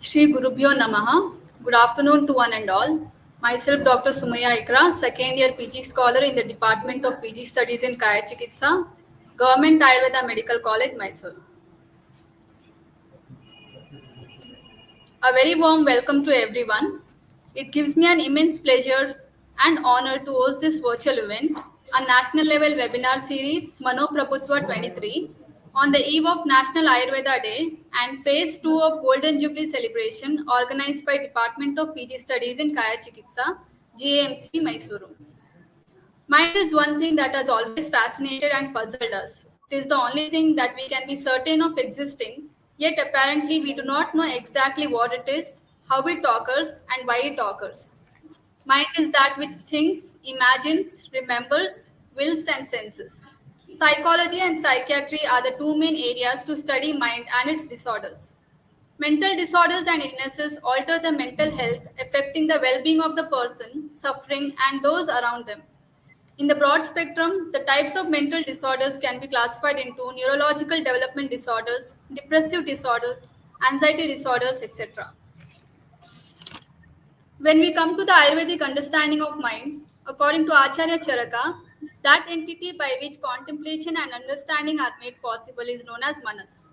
Shri Gurubhyo Namaha. Good afternoon to one and all. Myself, Dr. Sumaya Ikra, second year PG scholar in the Department of PG Studies in Kaya Chikitsa, Government Ayurveda Medical College, Mysore. A very warm welcome to everyone. It gives me an immense pleasure and honor to host this virtual event, a national level webinar series, MANOPRABHUTVA 23, on the eve of National Ayurveda Day and Phase 2 of Golden Jubilee celebration organized by Department of PG Studies in Kaya Chikitsa, GAMC, Mysuru. Mind is one thing that has always fascinated and puzzled us. It is the only thing that we can be certain of existing, yet apparently we do not know exactly what it is, how it occurs, and why it occurs. Mind is that which thinks, imagines, remembers, wills, and senses. Psychology and psychiatry are the two main areas to study mind and its disorders. Mental disorders and illnesses alter the mental health, affecting the well being of the person suffering and those around them. In the broad spectrum, the types of mental disorders can be classified into neurological development disorders, depressive disorders, anxiety disorders, etc. When we come to the Ayurvedic understanding of mind, according to Acharya Charaka, that entity by which contemplation and understanding are made possible is known as Manas.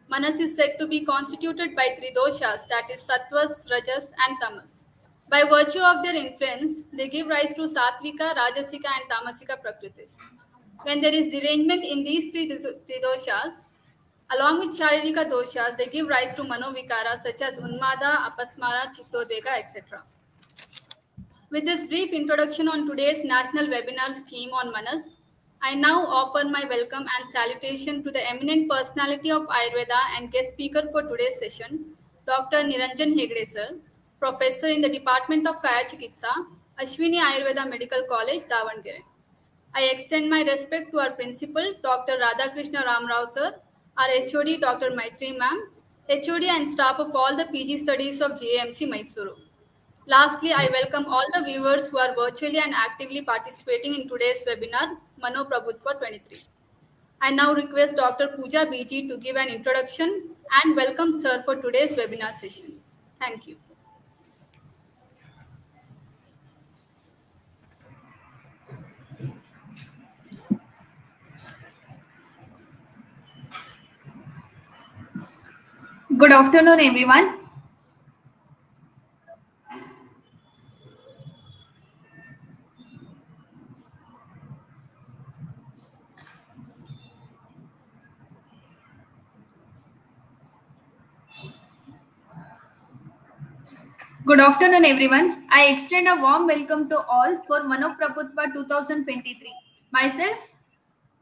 Manas is said to be constituted by three doshas, that is Sattvas, Rajas, and Tamas. By virtue of their influence, they give rise to Sattvika, Rajasika, and Tamasika Prakritis. When there is derangement in these three doshas, along with Sharirika doshas, they give rise to Manovikara such as Unmada, Apasmara, Chittodvega, etc. With this brief introduction on today's national webinar's theme on Manas, I now offer my welcome and salutation to the eminent personality of Ayurveda and guest speaker for today's session, Dr. Niranjan Hegde sir, Professor in the Department of Kaya Chikitsa, Ashwini Ayurveda Medical College, Davangere. I extend my respect to our principal, Dr. Radhakrishna Ramrao sir, our HOD, Dr. Maitri ma'am, HOD and staff of all the PG studies of JMC Mysuru. Lastly, I welcome all the viewers who are virtually and actively participating in today's webinar, MANOPRABHUTVA 23. I now request Dr. Pooja BG to give an introduction and welcome sir for today's webinar session. Thank you. Good afternoon, everyone. Good afternoon, everyone. I extend a warm welcome to all for MANOPRABHUTVA 2023. Myself,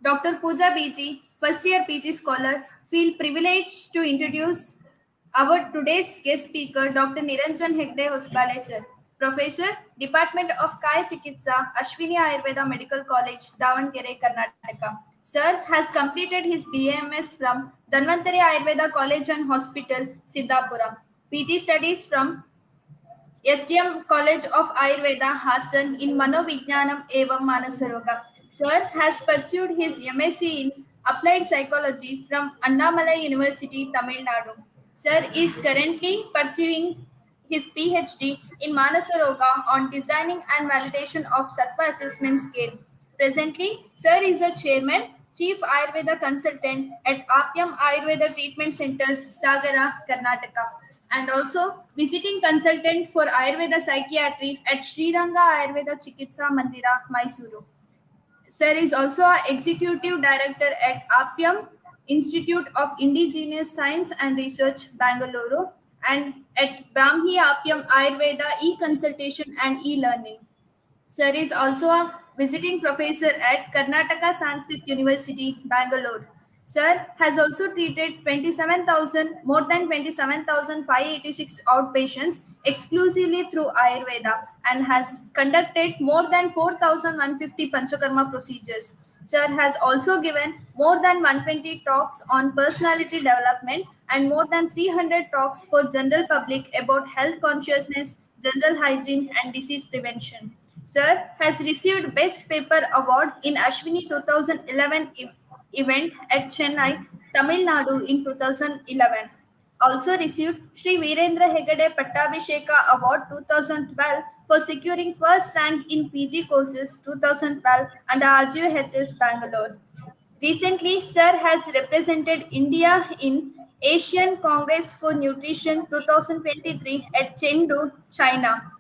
Dr. Pooja BG, first year PG scholar, feel privileged to introduce our today's guest speaker, Dr. Niranjan Hegde Hosbale sir, Professor, Department of Kaya Chikitsa, Ashwini Ayurveda Medical College, Davangere, Karnataka. Sir has completed his BAMS from Dhanvantari Ayurveda College and Hospital, Siddhapura. PG studies from SDM College of Ayurveda, Hassan in Manovijnanam Evam Manasaroga. Sir has pursued his MSc in Applied Psychology from Annamalai University, Tamil Nadu. Sir is currently pursuing his PhD in Manasaroga on designing and validation of Sattva assessment scale. Presently, Sir is a chairman, Chief Ayurveda Consultant at Apyam Ayurveda Treatment Center, Sagara, Karnataka, and also visiting consultant for Ayurveda Psychiatry at Sriranga Ayurveda Chikitsa Mandira, Mysuru. Sir is also an executive director at Apyam Institute of Indigenous Science and Research, Bangalore, and at Brahmi Apyam Ayurveda e-consultation and e-learning. Sir is also a visiting professor at Karnataka Sanskrit University, Bangalore. Sir has also treated more than 27,586 outpatients exclusively through Ayurveda and has conducted more than 4,150 Panchakarma procedures. Sir has also given more than 120 talks on personality development and more than 300 talks for general public about health consciousness, general hygiene, and disease prevention. Sir has received Best Paper Award in Ashwini 2011 event at Chennai, Tamil Nadu in 2011. also received Sri Virendra Hegade Pattabhisheka Award 2012 for securing first rank in PG courses 2012 under RGUHS Bangalore. Recently, Sir has represented India in Asian Congress for Nutrition 2023 at Chengdu, China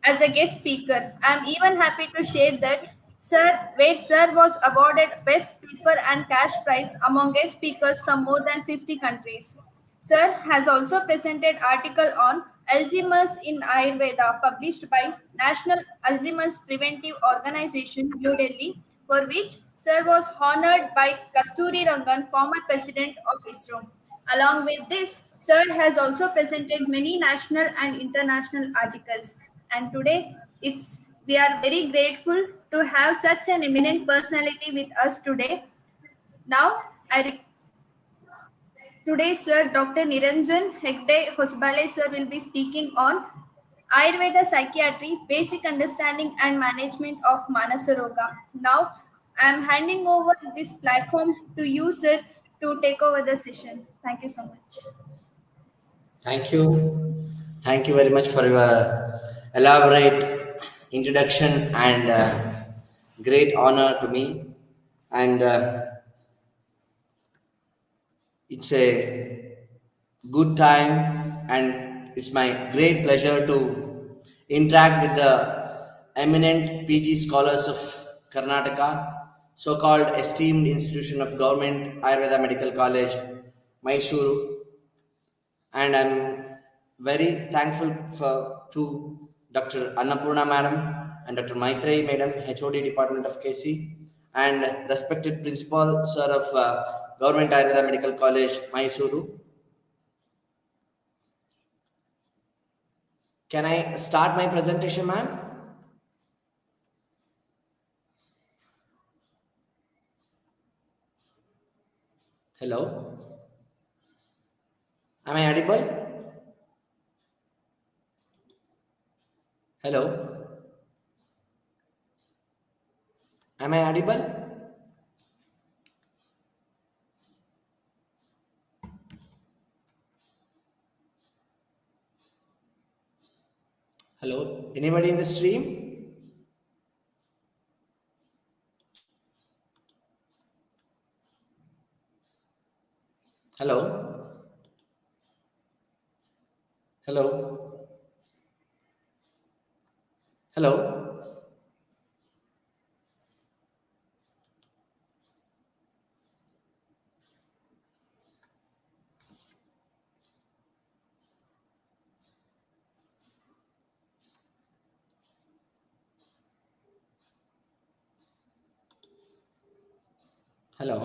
as a guest speaker. I am even happy to share that Sir was awarded Best Speaker and Cash Prize among guest speakers from more than 50 countries. Sir has also presented article on Alzheimer's in Ayurveda published by National Alzheimer's Preventive Organization, New Delhi, for which Sir was honored by Kasturi Rangan, former president of ISRO. Along with this, Sir has also presented many national and international articles. And today, we are very grateful to have such an eminent personality with us today. Now, today, Sir Dr. Niranjan Hegde Hosbale Sir will be speaking on Ayurveda Psychiatry, Basic Understanding and Management of Manasaroga. Now, I am handing over this platform to you, Sir, to take over the session. Thank you so much. Thank you. Thank you very much for your elaborate introduction and great honor to me. And it's a good time, and it's my great pleasure to interact with the eminent PG scholars of Karnataka, so-called esteemed institution of government Ayurveda Medical College, Mysuru, and I'm very thankful to Dr. Annapurna Madam and Dr. Maitreyi Madam, HOD Department of KC, and respected Principal Sir of Government Ayurveda Medical College, Mysuru. Can I start my presentation, ma'am? Hello? Am I audible? Hello? Am I audible? Hello? Anybody in the stream? Hello? Hello? Hello? Hello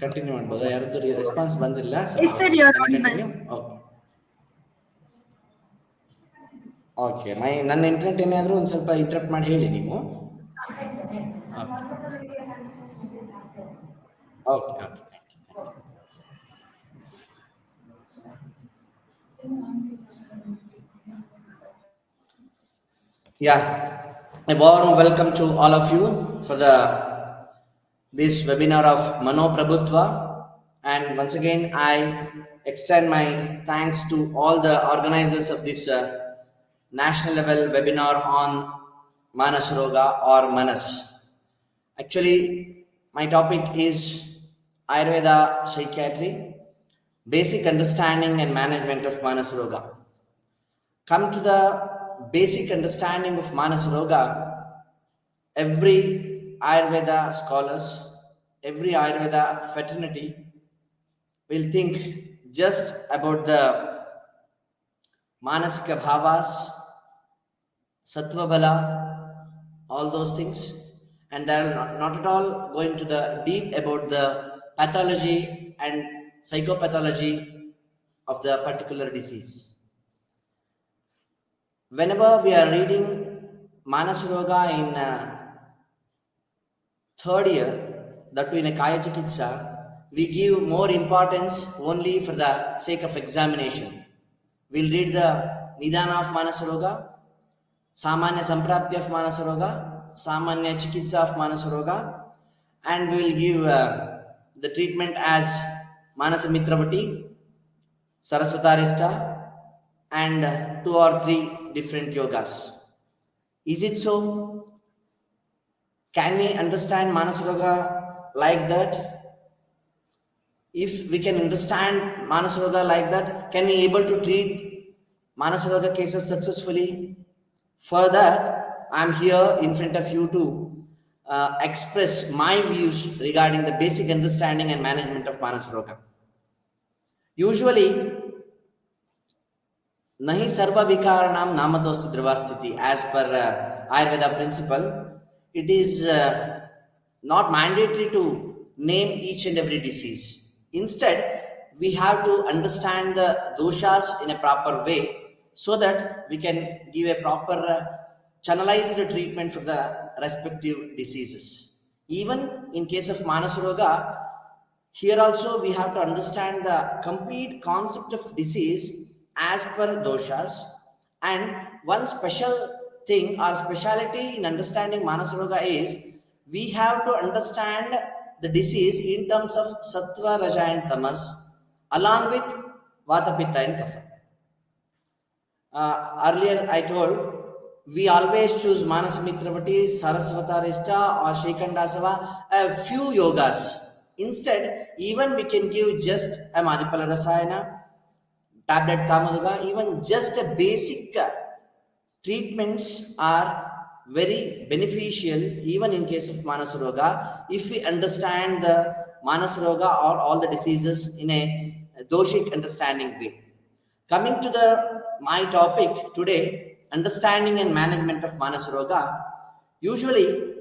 continue ಮಾಡ್ಬೋದಾ? ಯಾರದ್ದು response ಬಂದಿಲ್ಲ. Yes, sir, you are continue. Okay ನನ್ನ internet ಏನಾದರೂ ಒಂದು ಸ್ವಲ್ಪ interrupt ಮಾಡಿ ಹೇಳಿ ನೀವು. Okay okay okay thank you. Yeah, a warm welcome to all of you for this webinar of MANOPRABHUTVA, and once again I extend my thanks to all the organizers of this national level webinar on Manas Roga or Manas. Actually, my topic is Ayurveda Psychiatry, Basic Understanding and Management of Manas Roga. Come to the basic understanding of Manas Roga. Every Ayurveda scholars, every Ayurveda fraternity will think just about the Manasika Bhavas, Sattva Bala, all those things, and they are not at all going to the deep about the pathology and psychopathology of the particular disease. Whenever we are reading Manas Roga in third year, that too in a Kaya Chikitsa, we give more importance only for the sake of examination. We'll read the Nidana of Manas Roga, Samanya Samprapti of Manas Roga, Samanya Chikitsa of Manas Roga, and we will give the treatment as Manasamitravati, Saraswatarishta, and 2 or 3 different yogas. Is it so? Can we understand Manasroga like that? If we can understand Manasroga like that, can we able to treat Manasroga cases successfully? Further, I am here in front of you to express my views regarding the basic understanding and management of Manasroga. Usually, nahi sarva vikaranam namadosti dravasthiti, as per Ayurveda principle, it is not mandatory to name each and every disease. Instead, we have to understand the doshas in a proper way so that we can give a proper channelized treatment for the respective diseases. Even in case of Manasroga, here also we have to understand the complete concept of disease as per doshas, and one special thing or speciality in understanding Manasroga is we have to understand the disease in terms of sattva, raja and tamas along with vata, pitta and kapha. Earlier I told we always choose Manasamitravati, Saraswatarishta or Shrikandasava, a few yogas. Instead, even we can give just a Madhipala Rasayana, tablet Kamaduga, even just a basic treatments are very beneficial even in case of Manasroga if we understand the Manasroga or all the diseases in a doshic understanding way. Coming to my topic today, understanding and management of Manasroga. Usually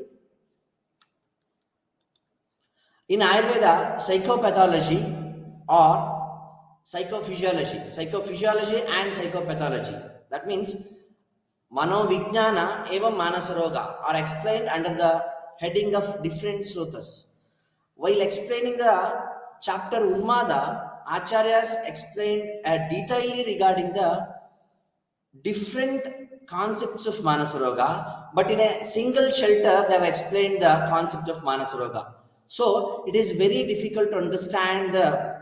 in Ayurveda, psychopathology or psychophysiology and psychopathology. That means Manovijnana evam Manasroga are explained under the heading of different sutras. While explaining the chapter Unmada, Acharyas explained detailedly regarding the different concepts of Manasroga, but in a single shelter they have explained the concept of Manasroga. So it is very difficult to understand the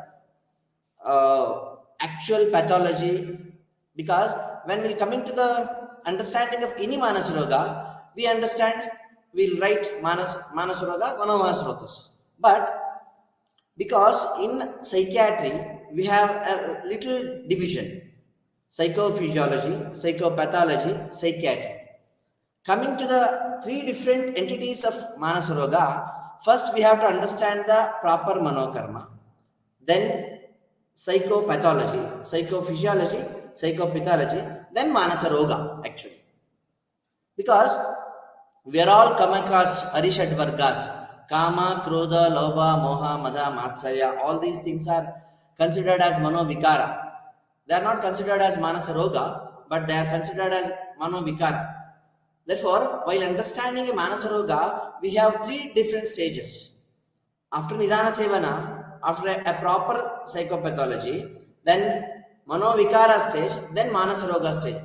actual pathology, because when we come into the understanding of any Manasroga, we understand, we'll write Manasroga, Manomasrotas. But because in psychiatry, we have a little division: psychophysiology, psychopathology, psychiatry. Coming to the 3 different entities of Manasroga, first we have to understand the proper manokarma, then psychopathology, psychophysiology, psychopathology, then Manasaroga actually. Because we are all come across Arishad Vargas, Kama, Krodha, Lobha, Moha, Madha, Matsarya, all these things are considered as Manovikara. They are not considered as Manasaroga, but they are considered as Manovikara. Therefore, while understanding a Manasaroga, we have 3 different stages. After Nidana Sevana, after a proper psychopathology, then Manovikara stage, then Manasaroga stage.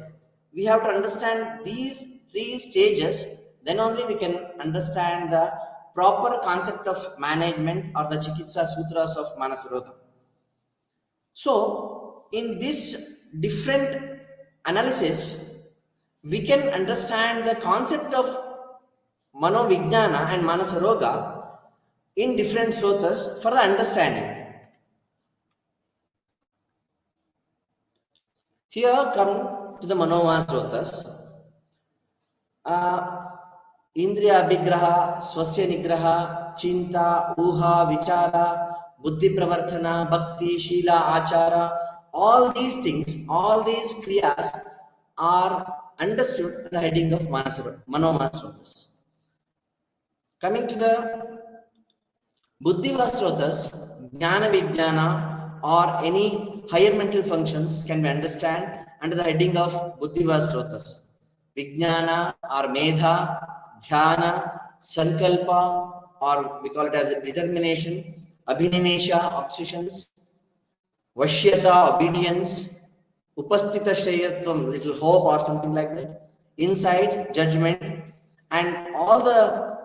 We have to understand these 3 stages, then only we can understand the proper concept of management or the Chikitsa Sutras of Manasaroga. So, in this different analysis, we can understand the concept of Manovijnana and Manasaroga in different sutras for the understanding. Here come to the Manovasrotas. Indriya Abhigraha, Swasya Nigraha, Chinta, Uha, Vichara, Buddhi Pravartana, Bhakti, Shila, Achara, all these things, all these kriyas are understood in the heading of Manomasrotas. Coming to the Buddhivasrotas, Jnana Vijnana or any higher mental functions can be understood under the heading of Buddhivasrotas. Vijnana or Medha, Dhyana, Sankalpa, or we call it as a determination, Abhinimesha, obsessions, Vashyata, obedience, Upasthita Shreyatvam, little hope or something like that, insight, judgment, and all the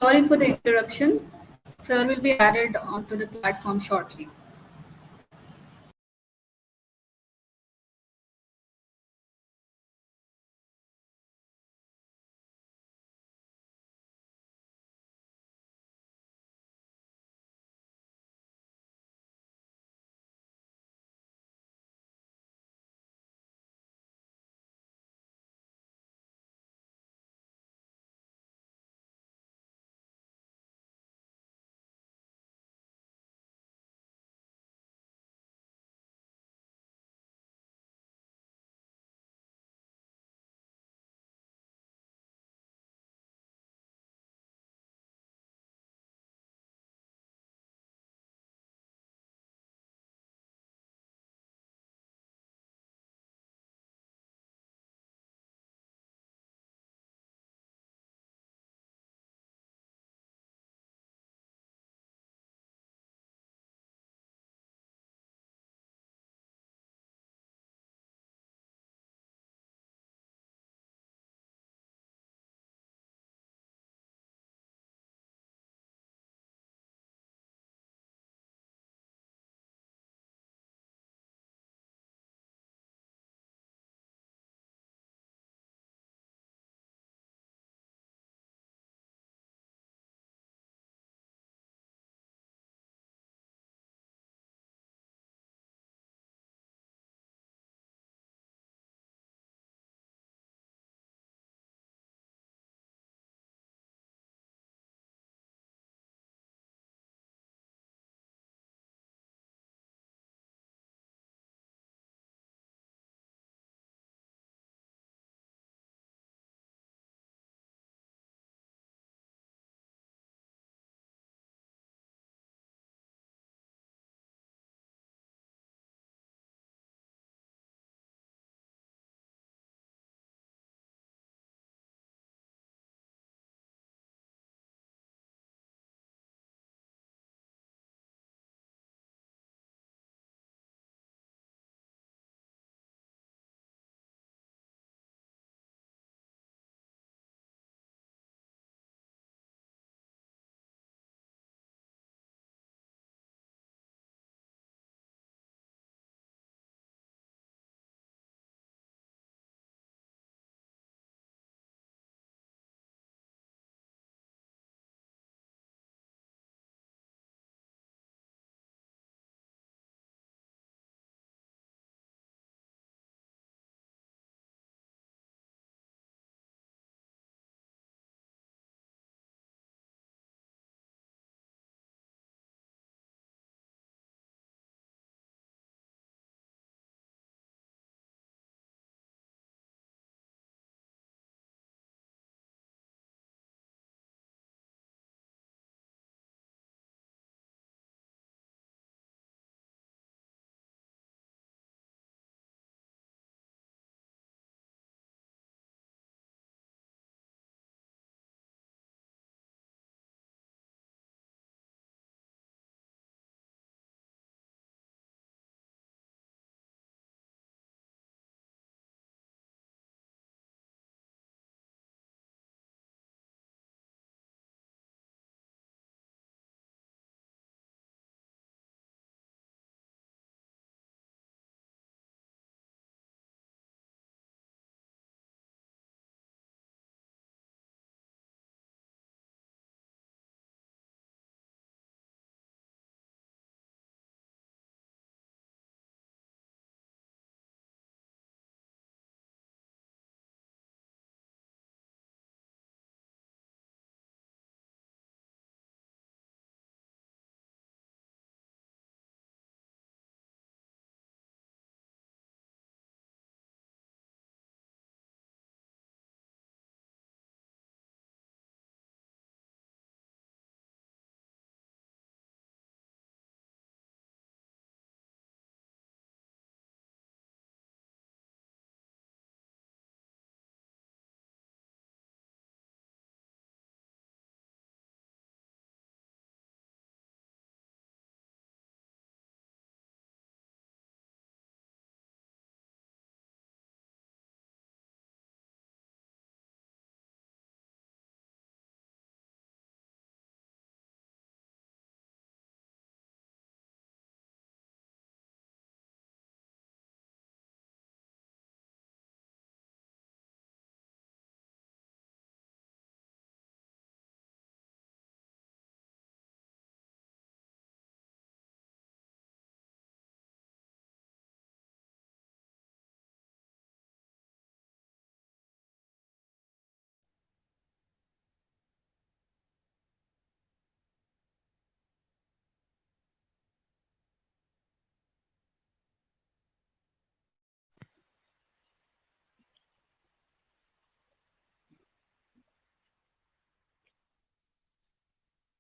Sorry for the interruption. Sir will be added onto the platform shortly.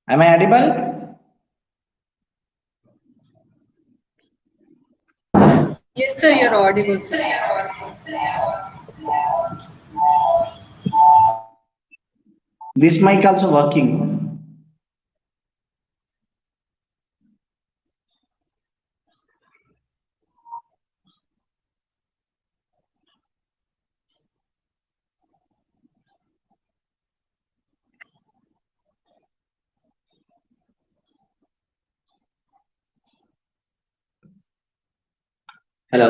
Am I audible? Yes, sir, you're audible, sir. This mic also working. Hello.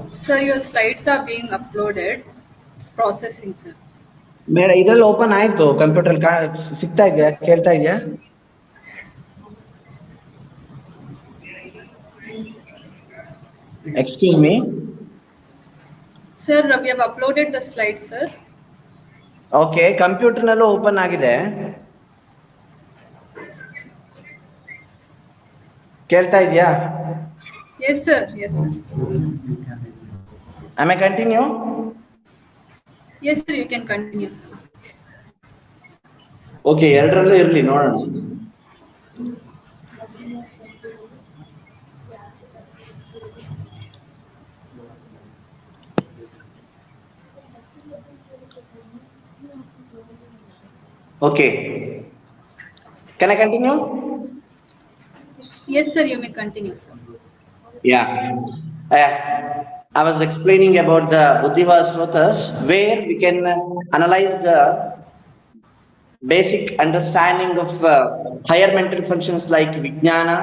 Sir, your slides are being uploaded. It's processing, sir. ಮೇಡ ಇದರಲ್ಲಿ open ಆಯ್ತು computer ಸಿಗ್ತಾ ಇದೆಯಾ ಕೇಳ್ತಾ ಇದೆಯಾ excuse me Sir, we have uploaded the slides, sir. Okay ಕಂಪ್ಯೂಟರ್ನಲ್ಲೂ open ಆಗಿದೆ ಕೇಳ್ತಾ ಇದೆಯಾ Yes, sir. Yes, sir. ಆಮೇಲೆ continue Yes, sir, you can continue, sir. Okay ಎರಡರಲ್ಲೂ ಇರಲಿ ನೋಡೋಣ okay can I continue Yes, sir, you may continue, sir. Yeah, I was explaining about the Buddhiva Srotas, where we can analyze the basic understanding of higher mental functions like Vijnana,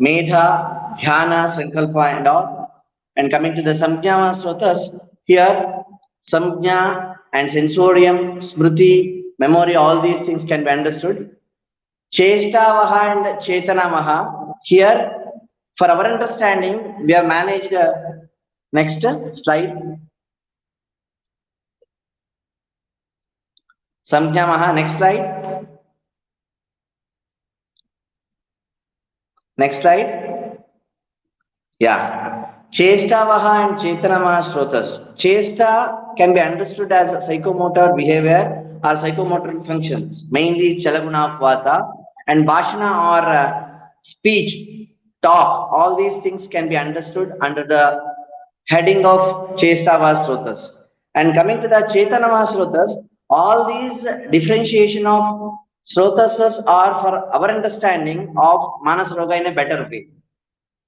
Medha, Dhyana, Sankalpa and all. And coming to the Samjnana Srotas, here Samjna and Sensorium, Smriti, memory, all these things can be understood. Chestavaha and Chetanamaha, here for our understanding, we have managed next slide. Samjnamaha, next slide. Next slide. Yeah. Chestavaha and Chetanamaha Srotas. Chesta can be understood as psychomotor behavior or psychomotor functions, mainly Chalaguna of Vata, and Bhashana or speech, talk, all these things can be understood under the heading of Chestavas Srotas. And coming to the Chetanama Srotas, all these differentiation of Srotas are for our understanding of Manas Roga in a better way.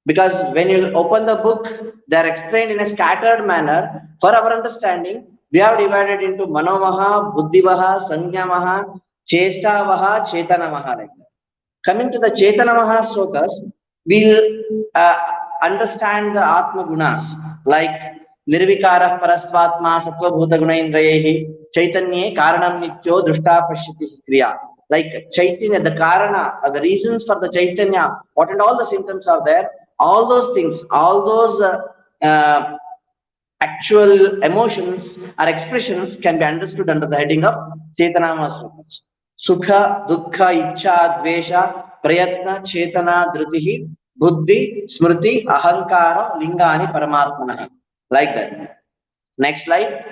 Because when you open the book, they are explained in a scattered manner. For our understanding, we have divided into Manomaha, Buddhivaha, Sanjamaha, Chestavaha, Chetanamaha like that. Coming to the Chetanamaha Srotas, we'll understand the Atma Gunas like Nirvikara Parasvatma Sattva Bhuta Gunaindrayehi Chaitanye Karanam Nityo Drushta Pashyati Kriya. Like Chaitanya, the Karana, the reasons for the Chaitanya, what and all the symptoms are there, all those things, all those actual emotions or expressions can be understood under the heading of Chetanama Srotas. Sukha, Dukkha, Ichha, Dvesha, Prayatna, Chetana, Dhrutihi, Buddhi, Smriti, Ahankara, Lingani, Paramatmana. Like that. Next slide.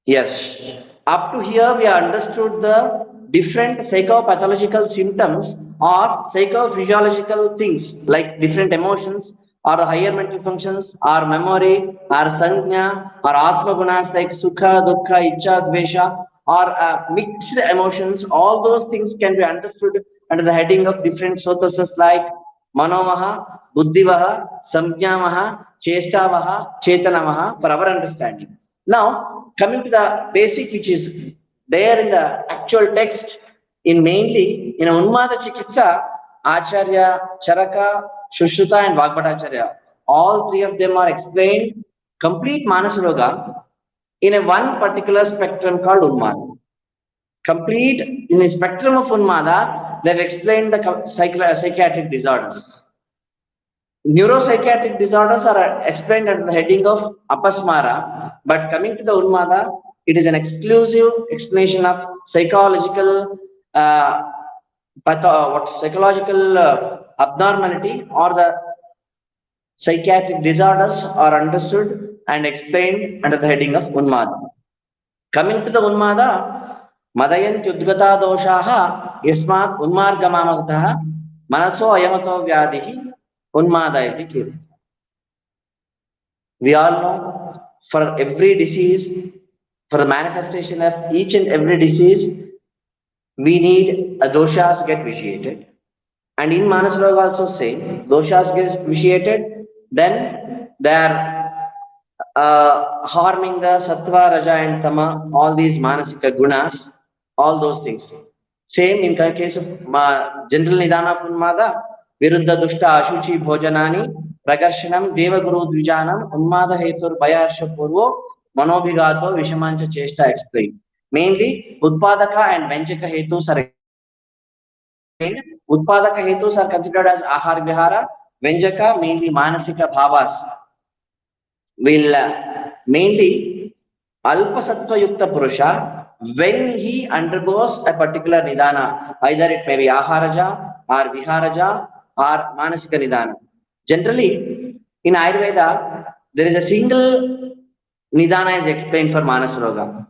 Yes. Up to here we have understood the different psychopathological symptoms or psychophysiological things like different emotions or higher mental functions or memory or sanjna or atma gunas like sukha, dukkha, ichha, dvesha or mixed emotions. All those things can be understood under the heading of different srotas like Manomaha, Buddhivaha, Samjnamaha, Chestavaha, Chetanamaha for our understanding. Now, coming to the basic which is there in the actual text, in mainly in Unmada Chikitsa, Acharya, Charaka, Shushruta and Vagbhatacharya, all three of them are explained complete Manasroga in a one particular spectrum called Unmada. Complete in the spectrum of Unmada, they have explained the psychiatric disorders. Neuropsychiatric disorders are explained under the heading of Apasmara, but coming to the Unmada, it is an exclusive explanation of psychological what psychological abnormality or the psychiatric disorders are understood and explained under the heading of Unmada. Coming to the Unmada, Madayantyudgata doshaha yasmat unmargamamagtaha manaso ayamato vyadihi Unmada iti kirti. We all know for every disease, for the manifestation of each and every disease, we need a doshas get vitiated. And in Manasroga also say, doshas get vitiated, then they are harming the sattva, raja and tama, all these manasika gunas, all those things. Same in the case of general nidana unmada, viruddha dushta ashuchi bhojanani, prakarshanam deva guru dvijanam, unmada hetur bayarsha purvo, manobhigato vishamancha chesta explained. Mainly, utpadaka and venchaka hetus are explained. Utpadaka hetus are considered as ahar vihara, venjaka mainly manasika bhavas. Will mainly alpasattva yukta purusha, when he undergoes a particular nidana, either it may be aharaja or viharaja or manasika nidana. Generally, in Ayurveda, there is a single nidana is explained for Manas Roga.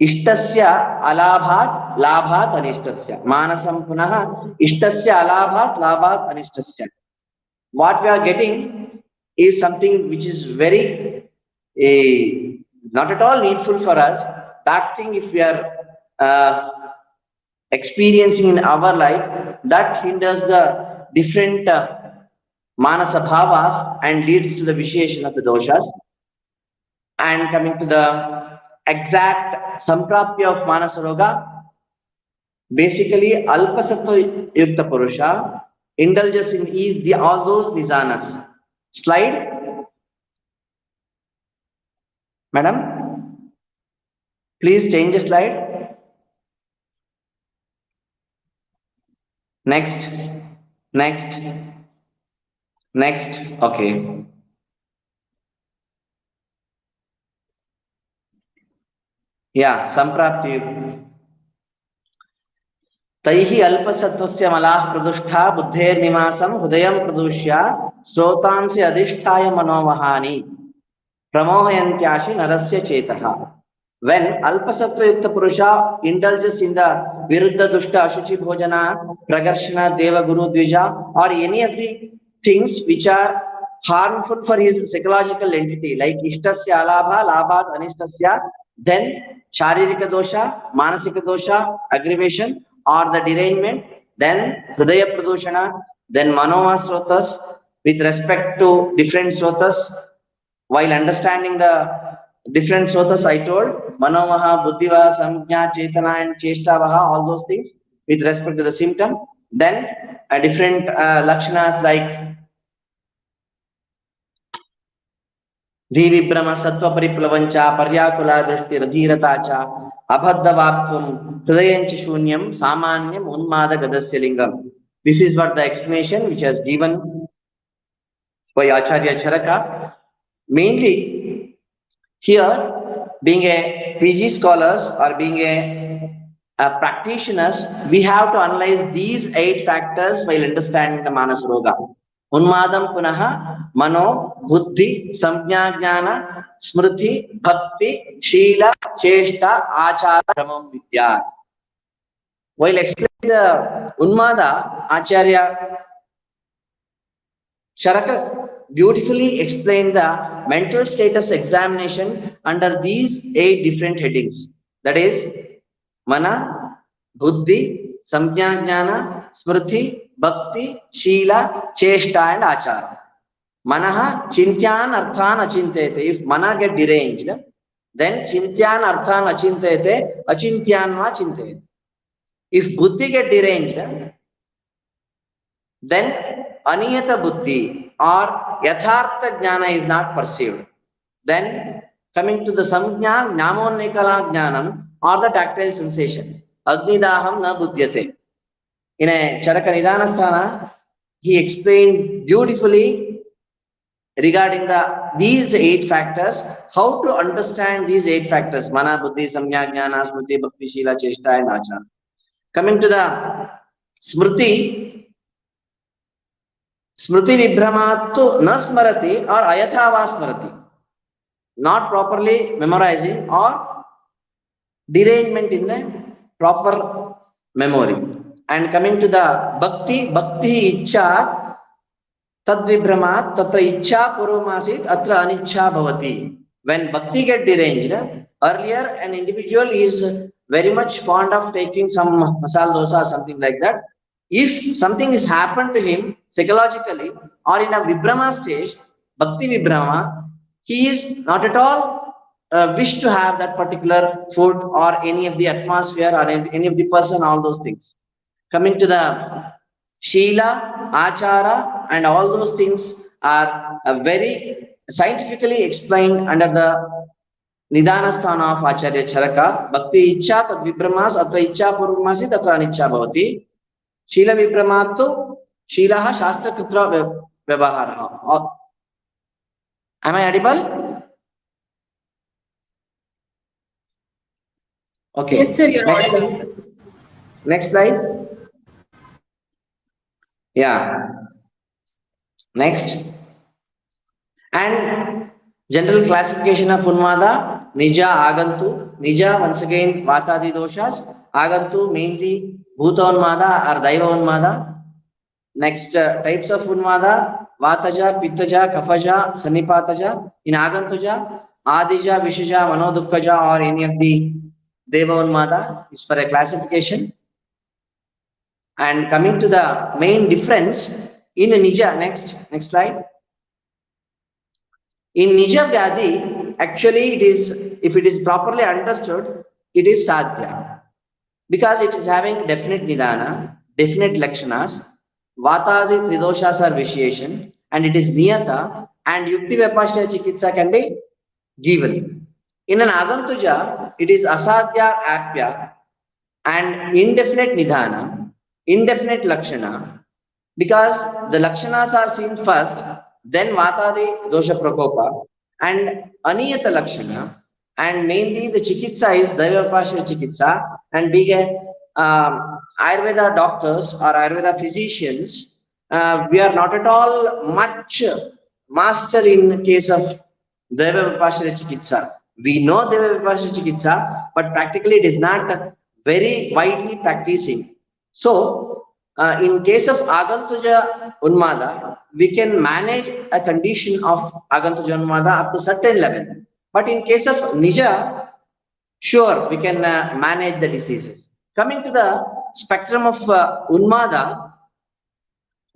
Ishtasya alabhat labhat anishtasya. Manasam punaha ishtasya alabhat labhat anishtasya. What we are getting is something which is very not at all needful for us. That thing, if we are experiencing in our life, that hinders the different manasa bhavas and leads to the vitiation of the doshas. And coming to the exact samprapti of manasa roga, basically alpasattva yukta purusha indulges in all those nidanas. Slide. Madam, please change the slide. Next. Okay. Yeah, samprapti. तैहि अल्पसत्वस्य मलाः प्रदुष्टा बुद्धेर निवासम हृदयं प्रदुष्या श्रोतांसि अधिष्ठाय मनोवहानि प्रमोहयन्त्याशि नरस्य चेतः. When alpasattva yukta purusha indulges in the viruddha dushta ashuchi bhojana, prakarshana, deva guru dvija, or any of the things which are harmful for his psychological entity, like ishtasya alabha labhat anistasya, then sharirika dosha, manasika dosha, aggravation or the derangement, then hridaya pradushana, then manova srotas with respect to different srotas. While understanding the different srotas I told, manovaha, buddhiva, samjna, chetana and chestavaha, all those things with respect to the symptom. Then different lakshanas like Dhivibrama, Sattva Pariplavancha, Paryakula Drishti, Radhiratacha, Abhaddavaptum, Hridayancha Shunyam, Samanyam, Unmada Gadasya Lingam. This is what the explanation which has given by Acharya Charaka. Mainly, here, being a PG scholars or being a practitioners, we have to analyze these 8 factors while understanding the Manas Roga. Unmadam punaha mano buddhi samjna jnana smriti bhakti shila cheshta achara kramam vidyat. While explaining the Unmada, Acharya Charaka beautifully explained the mental status examination under these 8 different headings. That is mana, buddhi, samjna jnana, smriti, bhakti, shila, cheshta and achara. Manaha chintyan arthan achintete. If mana get deranged, then chintyan arthan achintete, achintyan va chintete. If buddhi get deranged, then aniyata buddhi or yathartha jnana is not perceived. Then coming to the samjna, jnamonnekala jnanam or the tactile sensation. Agnidaham na buddhyate. In a Charaka Nidanasthana, he explained beautifully regarding these 8 factors, how to understand these 8 factors, mana, buddhi, samjna, jnana, smriti, bhakti, shila, cheshta and achara. Coming to the Smriti, Smriti Vibhramattu na smarati or ayathava smarati. Not properly memorizing or derangement in the proper memory. And coming to the Bhakti, Bhakti Ichcha Tad Vibhramat Tatra Ichcha Purvamasit Atra Anichcha Bhavati. When Bhakti get deranged, earlier an individual is very much fond of taking some masala dosa or something like that. If something has happened to him psychologically or in a Vibhrama stage, Bhakti Vibhrama, he is not at all wish to have that particular food or any of the atmosphere or any of the person, all those things. Coming to the Sheila, Achara, and all those things are very scientifically explained under the Nidana Sthana of Acharya Charaka. Bhakti Ichcha Tad Vibhramas Atra Ichcha Purvamasi Tatra Anichcha Bhavati. Sheila Vibhramattu Sheelaha Shastra Kritra Vyavaharaha. Am I audible? Okay. Yes, sir, you're Next audible, slide. sir. Next slide. Yeah. Next. And general classification of Unmada, Nija, Agantu. Nija, once again, Vatadi doshas. Agantu, mainly Bhuta Unmada or Daiva Unmada. Next, types of Unmada, Vataja, Pittaja, Kafaja, Sanipataja. In Agantuja, Adija, Vishaja, Manodukkaja, or any of the Deva Unmada is for a classification. And coming to the main difference in Nija, next slide. In Nija Vyadhi, actually it is, if it is properly understood, it is Sadhya. Because it is having definite Nidana, definite Lakshanas, Vatadi Tridoshas are vitiation, and it is Niyata, and Yukti Vyapashya Chikitsa can be given. In an Agantuja, it is Asadhya Apya, and indefinite Nidana, indefinite Lakshana, because the Lakshanas are seen first, then Vatadi Dosha Prakopa, and Aniyata Lakshana, and mainly the Chikitsa is Daivapashya Chikitsa, and being Ayurveda doctors or Ayurveda physicians, we are not at all much master in case of Daivapashya Chikitsa. We know Daivapashya Chikitsa, but practically it is not very widely practicing. So, in case of Agantuja Unmada, we can manage a condition of Agantuja Unmada up to certain level. But in case of Nija, sure, we can manage the diseases. Coming to the spectrum of Unmada,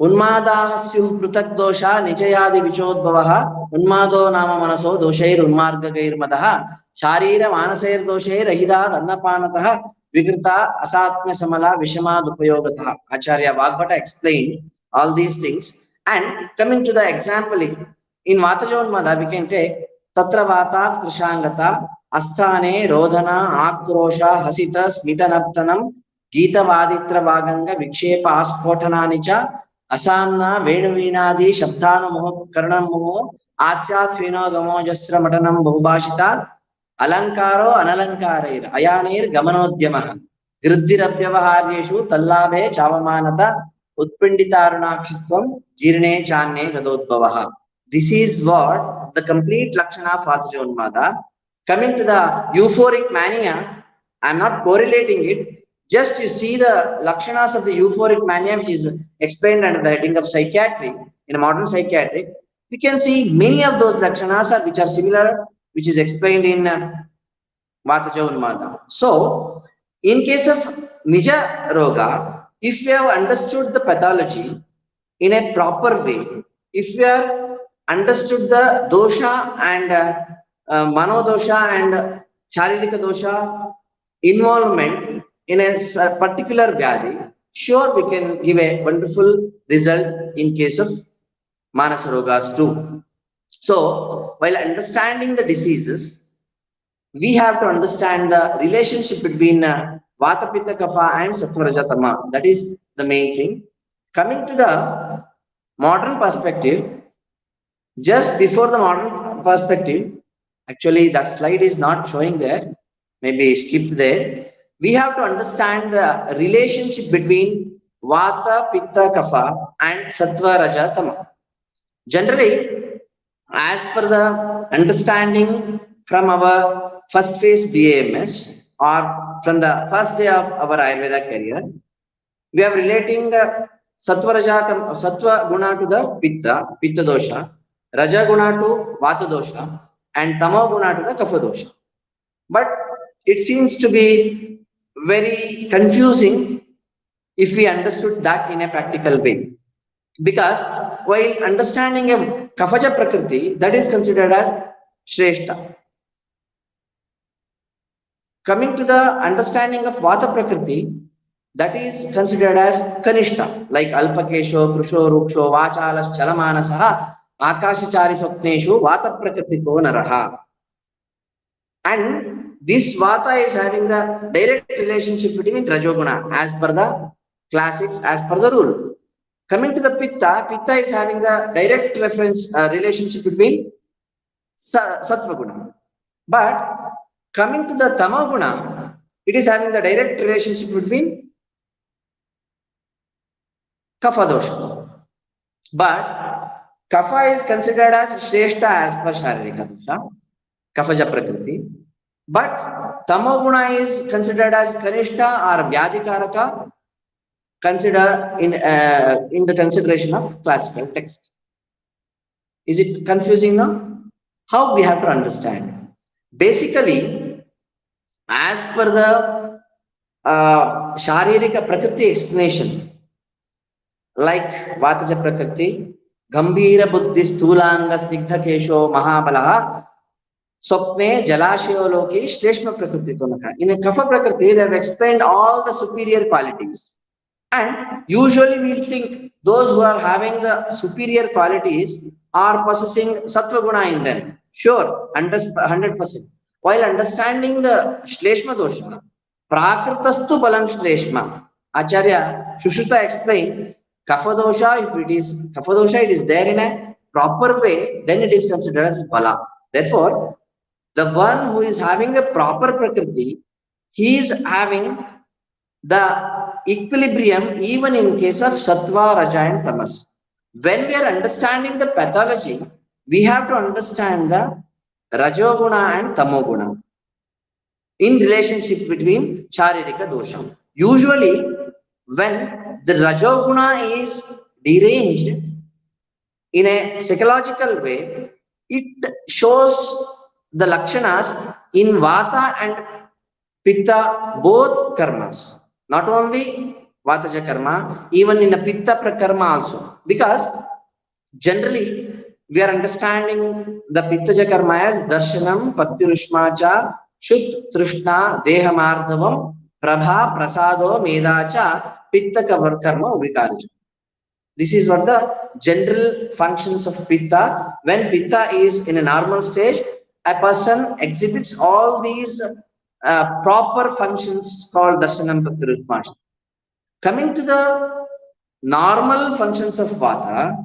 Unmada Syuh Prutak Dosha, Nijayadi Vichodbhavaha, Unmado Nama Manaso, Doshair Unmarga Gairmadaha, Sharira Manasair Doshair, Ahida, Annapanataha, Vikrita, Asatmya Samala, Vishama Dupayogataha. Acharya Vagbhata explained all these things. And coming to the example, in Vataja Unmada, we can take Tatra Vatat Krishangata, Asthane, Rodhana, Akrosha, Hasita, Smitanaptanam, Gita Vaditra Vaganga, Vikshepa, Aspotananica, Asamna, Venuvinadi, Shabdanamoh, Karnamoh, Asyat Fino Gamo, Jasra Matanam, Bhubashita, Alankaro, Analankarir, Ayanir, Gamanodyamaha, Griddirabhyavaharyeshu, Tallabhe, Chavamanata, Utpinditarunakshitvam, Jirne, Channe, Gadodbhavaha. This is what the complete Lakshana of Vataja Unmada. Coming to the euphoric mania, I am not correlating it. Just you see the Lakshanas of the euphoric mania, which is explained under the heading of psychiatry, in a modern psychiatric, we can see many of those Lakshanas which are similar, which is explained in Vataja Unmada. So, in case of Nija Roga, if we have understood the pathology in a proper way, if we are understood the dosha and manodosha and sharirika dosha involvement in a particular vyadi, sure we can give a wonderful result in case of Manasa Rogas too. So, while understanding the diseases, we have to understand the relationship between Vata Pitta Kapha and Sattva Raja Tama. That is the main thing. Coming to the modern perspective, just before the modern perspective, actually that slide is not showing there, maybe skip there. we have to understand the relationship between Vata, Pitta, Kapha and Sattva, Raja, Tama. Generally, as per the understanding from our first phase BAMS or from the first day of our Ayurveda career, we are relating Sattva, Raja, Sattva Guna to the Pitta dosha, Raja Guna to Vata dosha, and Tamo Guna to the Kapha dosha. But it seems to be very confusing if we understood that in a practical way. Because while understanding a Kafaja Prakriti, that is considered as Shreshta. Coming to the understanding of Vata Prakriti, that is considered as Kanishta, like Alpakesho, Krusho, Ruksho, Vachalas, Chalamanasaha, Akashachari Swapneshu, Vata Prakriti Naraha. And this Vata is having the direct relationship between Rajoguna as per the classics, as per the rule. Coming to the Pitta is having the direct reference relationship between Sattva Guna. But coming to the Tamaguna, it is having the direct relationship between Kapha dosha. But Kapha is considered as Shreshta as per Sharirika dosha, Kafaja Prakriti. But Tamoguna is considered as Kanishta or Vyadikaraka, consider in the consideration of classical text. Is it confusing now? How we have to understand? Basically, as per the Sharirika Prakriti explanation, like Vataja Prakriti, Gambhira Buddhi Stulanga Snigdha Kesho Mahabalaha Swapne Jalashayo Loki Shreshma Prakriti Konaka. In a Kapha Prakriti, they have explained all the superior qualities. And usually we think those who are having the superior qualities are possessing Sattva Guna in them. Sure, 100%. While understanding the Shleshma dosha, Prakritastu Balam Shleshma, Acharya Shushruta explained, Kapha dosha, if it is Kapha dosha, it is there in a proper way, then it is considered as Bala. Therefore, the one who is having a proper Prakriti, he is having the equilibrium even in case of Sattva, Raja and Tamas. When we are understanding the pathology, we have to understand the Rajoguna and Tamoguna in relationship between Charirika dosha. Usually, when the Rajoguna is deranged in a psychological way, it shows the Lakshanas in Vata and Pitta, both karmas. Not only Vataja karma, even in the Pitta prakarma also. Because generally, we are understanding the Pittaja karma as Darshanam, Pattirushmacha, Shut, Trishna, Dehamardhavam, Prabha, Prasado, Medacha, Pitta karma, Uvikarja. This is what the general functions of Pitta. When Pitta is in a normal stage, a person exhibits all these proper functions called Darshanam Pattirushmacha. Coming to the normal functions of Vata,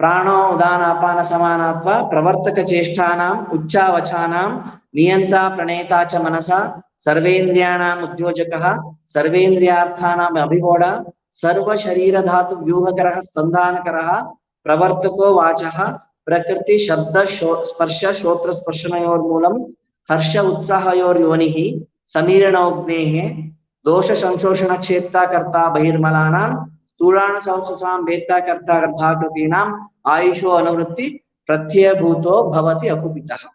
Prano, Udana, Apana, Samanatva, Pravartaka Cheshtanam, Ucha Vachanam, Niyanta, Praneta cha Manasa, Sarvendriyanam Udyojakaha, Sarvendriyarthanam Abhivoda, Sarva Sharira Dhatu Vyuhakaraha, Sandhanakaraha, Pravartako Vachaha, Prakriti Shabda Sparsha Shotra Sparshanayor Moolam, Harsha Utsahayor Yonihi, Samirana Ugnehe, Dosha Samshoshana Cheta Karta Bahirmalanam, Stulana Samsasam Beta Karta Bhakratinam, Aisho Anavrutti, Prathya Bhuto Bhavati Akupitaha.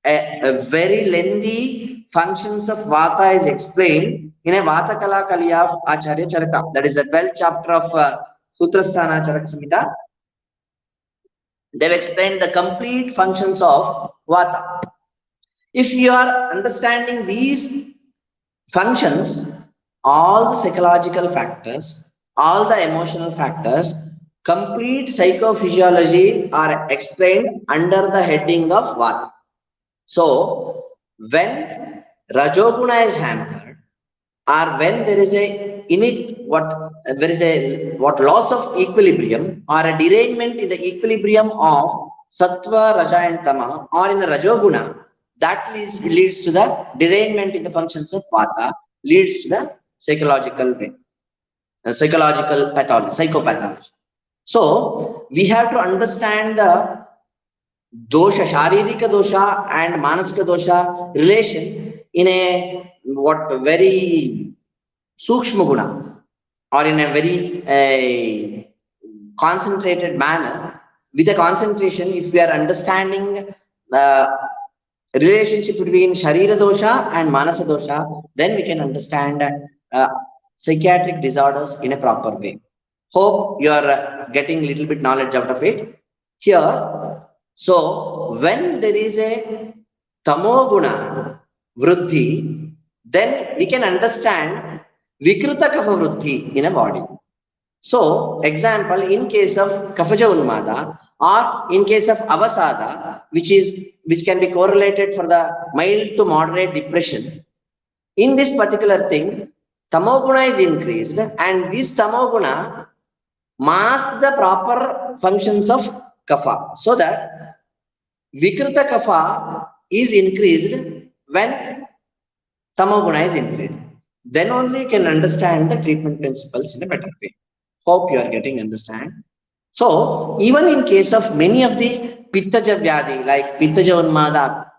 A very lengthy functions of Vata is explained in a Vata Kala Kaliya of Acharya Charaka. That is the 12th chapter of Sutrasthana Charaka Samhita. They have explained the complete functions of Vata. If you are understanding these functions, all the psychological factors, all the emotional factors, complete psychophysiology are explained under the heading of Vata. So, when Rajoguna is hampered, or when there is what loss of equilibrium or a derangement in the equilibrium of Sattva, Raja and Tama, or in the Rajoguna, That leads to the derangement in the functions of Vata, leads to the psychological way, psychological pathology, psychopathology. So we have to understand the dosha, sharirika dosha and manasika dosha relation in a very sukshma guna, or in a very concentrated manner. With a concentration, if we are understanding the relationship between sharira dosha and manasa dosha, then we can understand psychiatric disorders in a proper way. Hope you are getting little bit knowledge out of it here. So when there is a tamoguna vruddhi, then we can understand vikruta kapha vruddhi in a body. So, example, in case of kafaja unmada or in case of avasada, which can be correlated for the mild to moderate depression, in this particular thing, tamoguna is increased, and this tamoguna masks the proper functions of kapha, so that vikruta kapha is increased when tamoguna is increased. Then only you can understand the treatment principles in a better way. Hope you are getting understand. So even in case of many of the pittaja vyadi, like pittaja unmada,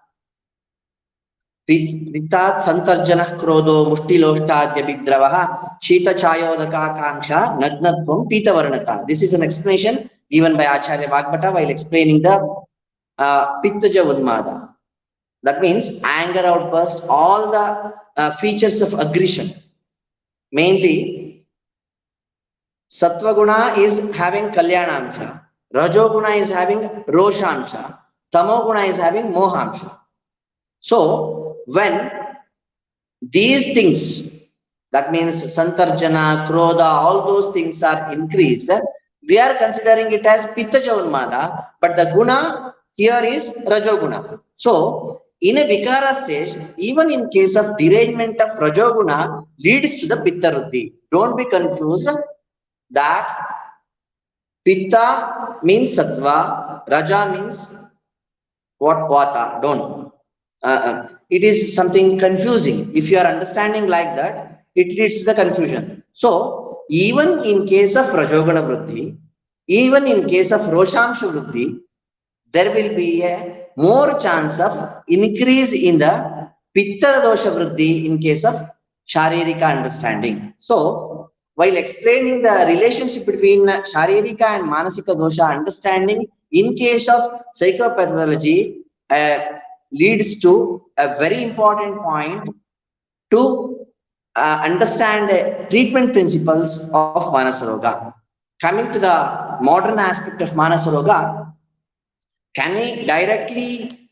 pittat santarjana krodo mushtiloštadya bidravah shita chayodaka kanksha nagnatvam pita varnata. This is an explanation given by Acharya Vagbhata while explaining the pittaja unmada. That means anger outburst, all the features of aggression. Mainly, Sattva-guna is having Kalyanamsha, Rajo-guna is having Roshamsha, Tamo-guna is having Mohamsha. So, when these things, that means Santarjana, Krodha, all those things are increased, we are considering it as Pittaja Unmada, but the guna here is Rajoguna. So, in a Vikara stage, even in case of derangement of Rajoguna, leads to the Pitta Ruddhi. Don't be confused that Pitta means Sattva, Raja means what? Vata. Don't. It is something confusing. If you are understanding like that, it leads to the confusion. So, even in case of Rajoguna Vruddhi, even in case of Roshamsha Vruddhi, there will be a more chance of increase in the Pitta Dosha Vruddhi in case of Sharirika understanding. So, while explaining the relationship between Sharirika and Manasika Dosha understanding in case of psychopathology leads to a very important point to understand the treatment principles of Manasaroga. Coming to the modern aspect of Manasaroga, can we directly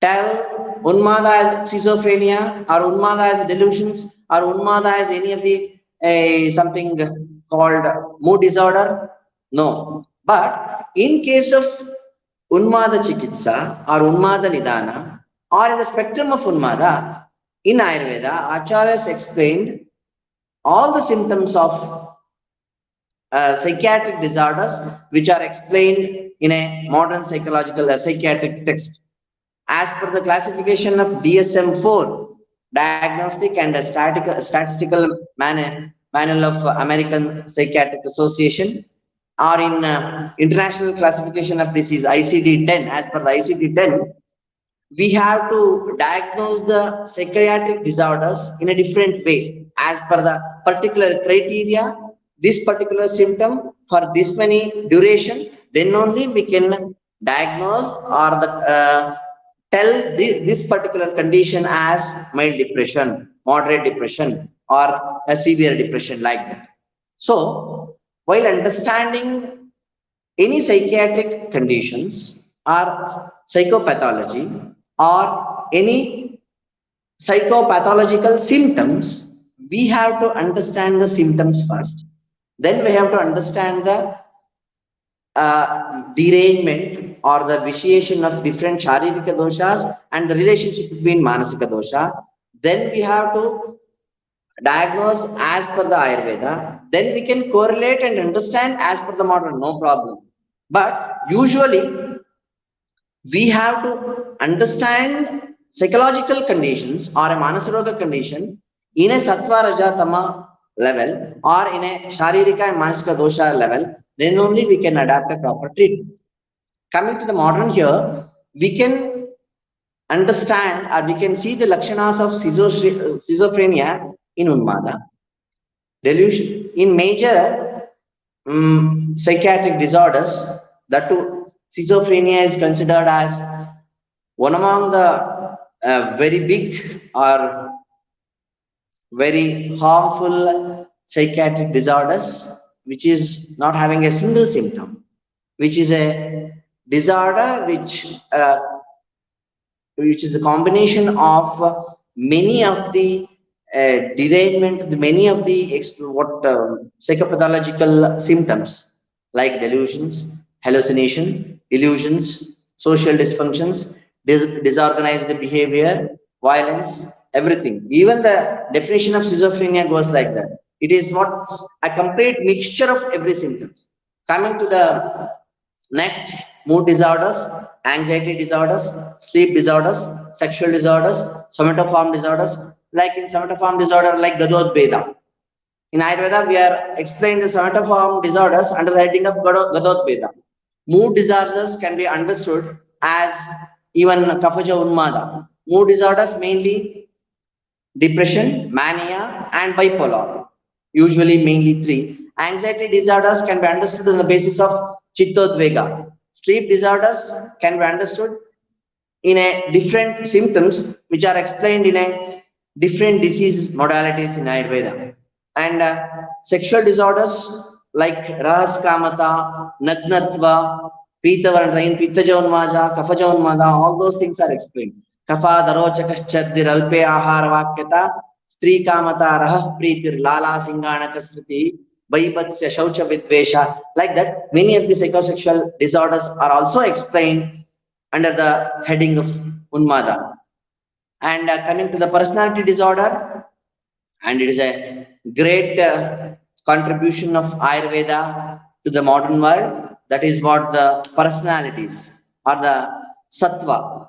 tell Unmada as schizophrenia, or Unmada as delusions, or Unmada as any of the something called mood disorder? No. But in case of Unmada Chikitsa or Unmada Nidana, or in the spectrum of Unmada, in Ayurveda, Acharyas explained all the symptoms of psychiatric disorders which are explained in a modern psychological psychiatric text. As per the classification of DSM-4, Diagnostic and Statistical Manual of American Psychiatric Association, or in International Classification of Disease ICD-10, as per the ICD-10, we have to diagnose the psychiatric disorders in a different way as per the particular criteria, this particular symptom for this many duration, then only we can diagnose or tell this particular condition as mild depression, moderate depression, or a severe depression, like that. So, while understanding any psychiatric conditions or psychopathology or any psychopathological symptoms, we have to understand the symptoms first. Then we have to understand the derangement or the vitiation of different Sharirika doshas and the relationship between Manasika dosha. Then we have to diagnose as per the Ayurveda. Then we can correlate and understand as per the modern, no problem. But usually we have to understand psychological conditions or a Manasroga condition in a Sattva Raja Tama level or in a Sharirika and Manasika Dosha level, then only we can adapt a proper treatment. Coming to the modern here, we can understand or we can see the lakshanas of schizophrenia in Unmada, delusion, in major psychiatric disorders. That too, schizophrenia is considered as one among the very big or very harmful psychiatric disorders, which is not having a single symptom, which is a disorder which is a combination of many of the derangement, many of the psychopathological symptoms like delusions, hallucination, illusions, social dysfunctions, disorganized behavior, violence, everything. Even the definition of schizophrenia goes like that. It is what a complete mixture of every symptoms. Coming to the next, mood disorders, anxiety disorders, sleep disorders, sexual disorders, somatoform disorders. Like in somatoform disorder, like Gadodbeda. In Ayurveda, we are explained the somatoform disorders under the heading of Gadodbeda. Mood disorders can be understood as even Kafaja Unmada. Mood disorders mainly depression, mania, and bipolar. Usually mainly three. Anxiety disorders can be understood on the basis of Chittodvega. Sleep disorders can be understood in a different symptoms which are explained in a different disease modalities in Ayurveda. And sexual disorders like Rahas Kamata, Nagnatva, Pitavaranain, Pittajaunmaja, Kafajaunmada, all those things are explained. Kafa, Darochakashchadir, Alpe, Ahar, Vakyata, Stri Kamata, Rahah Pritir, Lala, Singana, Kasriti, Baipatsya, Shaucha, Vidvesha, like that. Many of the psychosexual disorders are also explained under the heading of Unmada. And coming to the personality disorder, and it is a great contribution of Ayurveda to the modern world. That is what the personalities or the sattva,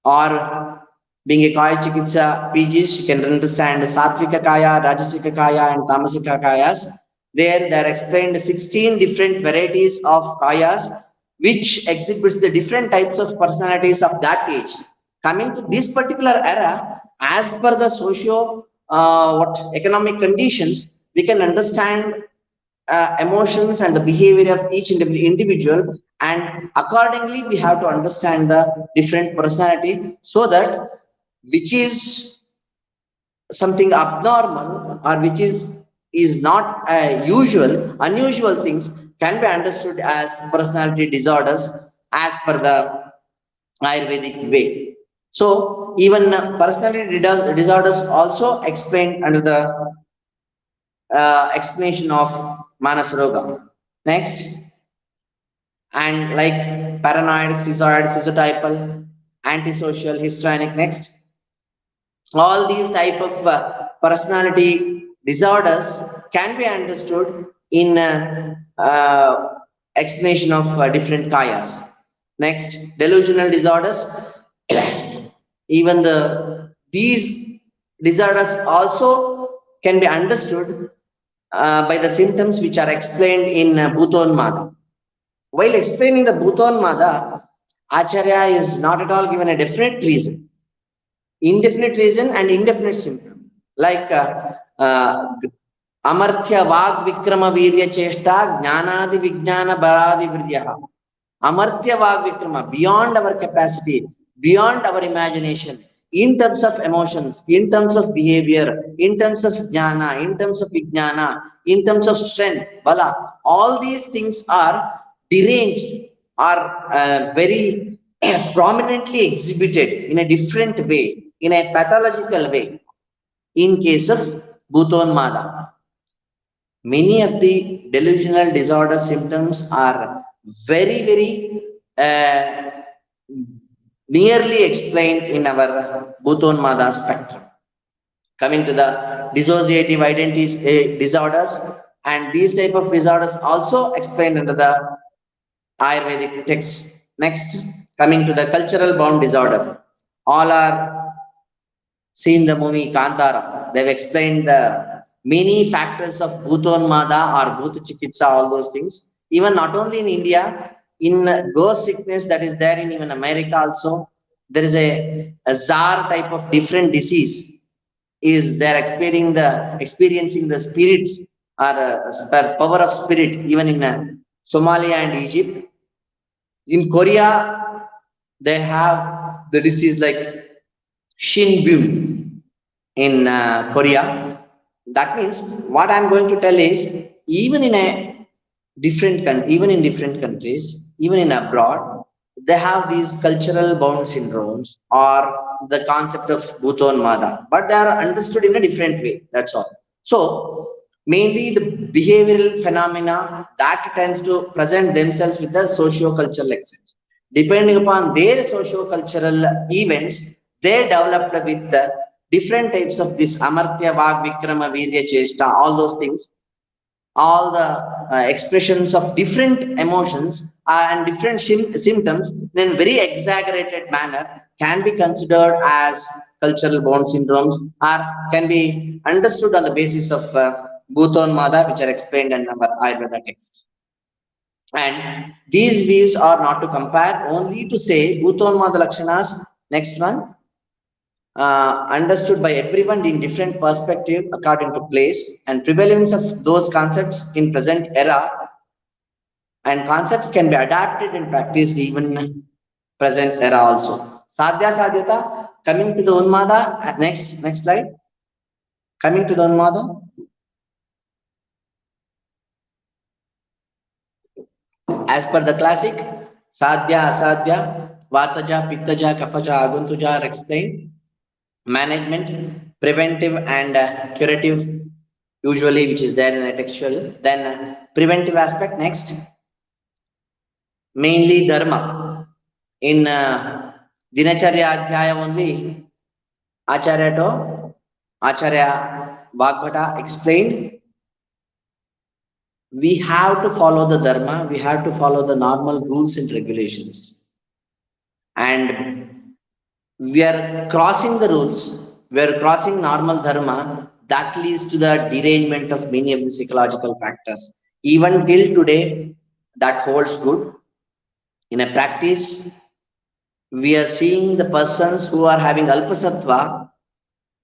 or being a Kaya Chikitsa PGs, you can understand Sattvika Kaya, Rajasika Kaya, and Tamasika Kayas. There are explained 16 different varieties of Kayas, which exhibits the different types of personalities of that age. Coming to this particular era, as per the socio economic conditions, we can understand emotions and the behavior of each individual, and accordingly we have to understand the different personality, so that which is something abnormal or which is not unusual things can be understood as personality disorders as per the Ayurvedic way. So even personality disorders also explained under the explanation of Manas Roga. Next, and like paranoid, schizoid, schizotypal, antisocial, histrionic. Next, all these type of personality disorders can be understood in explanation of different kayas. Next, delusional disorders. Even these disorders also can be understood by the symptoms which are explained in Bhutonmada. While explaining the Bhutonmada, Acharya is not at all given a definite reason, indefinite reason and indefinite symptom. Like Amarthya Vag Vikrama Virya Cheshta Jnanadi Vijnana Baradi Viryaha. Amarthya Vag Vikrama, beyond our capacity, beyond our imagination, in terms of emotions, in terms of behavior, in terms of jnana, in terms of vijnana, in terms of strength, bala, all these things are deranged, are very prominently exhibited in a different way, in a pathological way, in case of Bhutonmada. Many of the delusional disorder symptoms are very nearly explained in our Bhutonmada spectrum. Coming to the dissociative identity disorders, and these type of disorders also explained under the Ayurvedic text. Next, Coming to the cultural bound disorder, all are seen the movie Kantara. They've explained the many factors of Bhutonmada or Bhuta Chikitsa, all those things. Even not only in India, in ghost sickness that is there in even America also, there is a czar type of different disease is they're experiencing the spirits or power of spirit even in Somalia and Egypt. In Korea, they have the disease like Shinbun in Korea. That means what I'm going to tell is even in a different country, even in different countries, even in abroad, they have these cultural bound syndromes or the concept of Bhuton Mada, but they are understood in a different way. That's all. So mainly the behavioral phenomena that tends to present themselves with the socio-cultural exchange. Depending upon their socio-cultural events, they developed with different types of this Amartya, Vag, Vikrama, Virya, Cheshta, all those things, all the expressions of different emotions and different symptoms in a very exaggerated manner can be considered as cultural bond syndromes or can be understood on the basis of Bhuton Mada, which are explained in our Ayurveda text. And these views are not to compare, only to say Bhuton Mada Lakshanas. Next one, understood by everyone in different perspective according to place and prevalence of those concepts in present era, and concepts can be adapted and practiced even present era also. Sadhya Sadhyata, coming to the Unmada, next slide. Coming to the Unmada. As per the classic, Sadhya, Asadhya, Vataja, Pittaja, Kafaja, Aguntuja are explained. Management, preventive and curative, usually which is there in a textual. Then preventive aspect next, mainly dharma. In Dinacharya Adhyaya only, Acharya Vagbhata explained, we have to follow the dharma, we have to follow the normal rules and regulations. And we are crossing the rules, we are crossing normal dharma, that leads to the derangement of many of the psychological factors. Even till today, that holds good. In a practice, we are seeing the persons who are having alpasattva,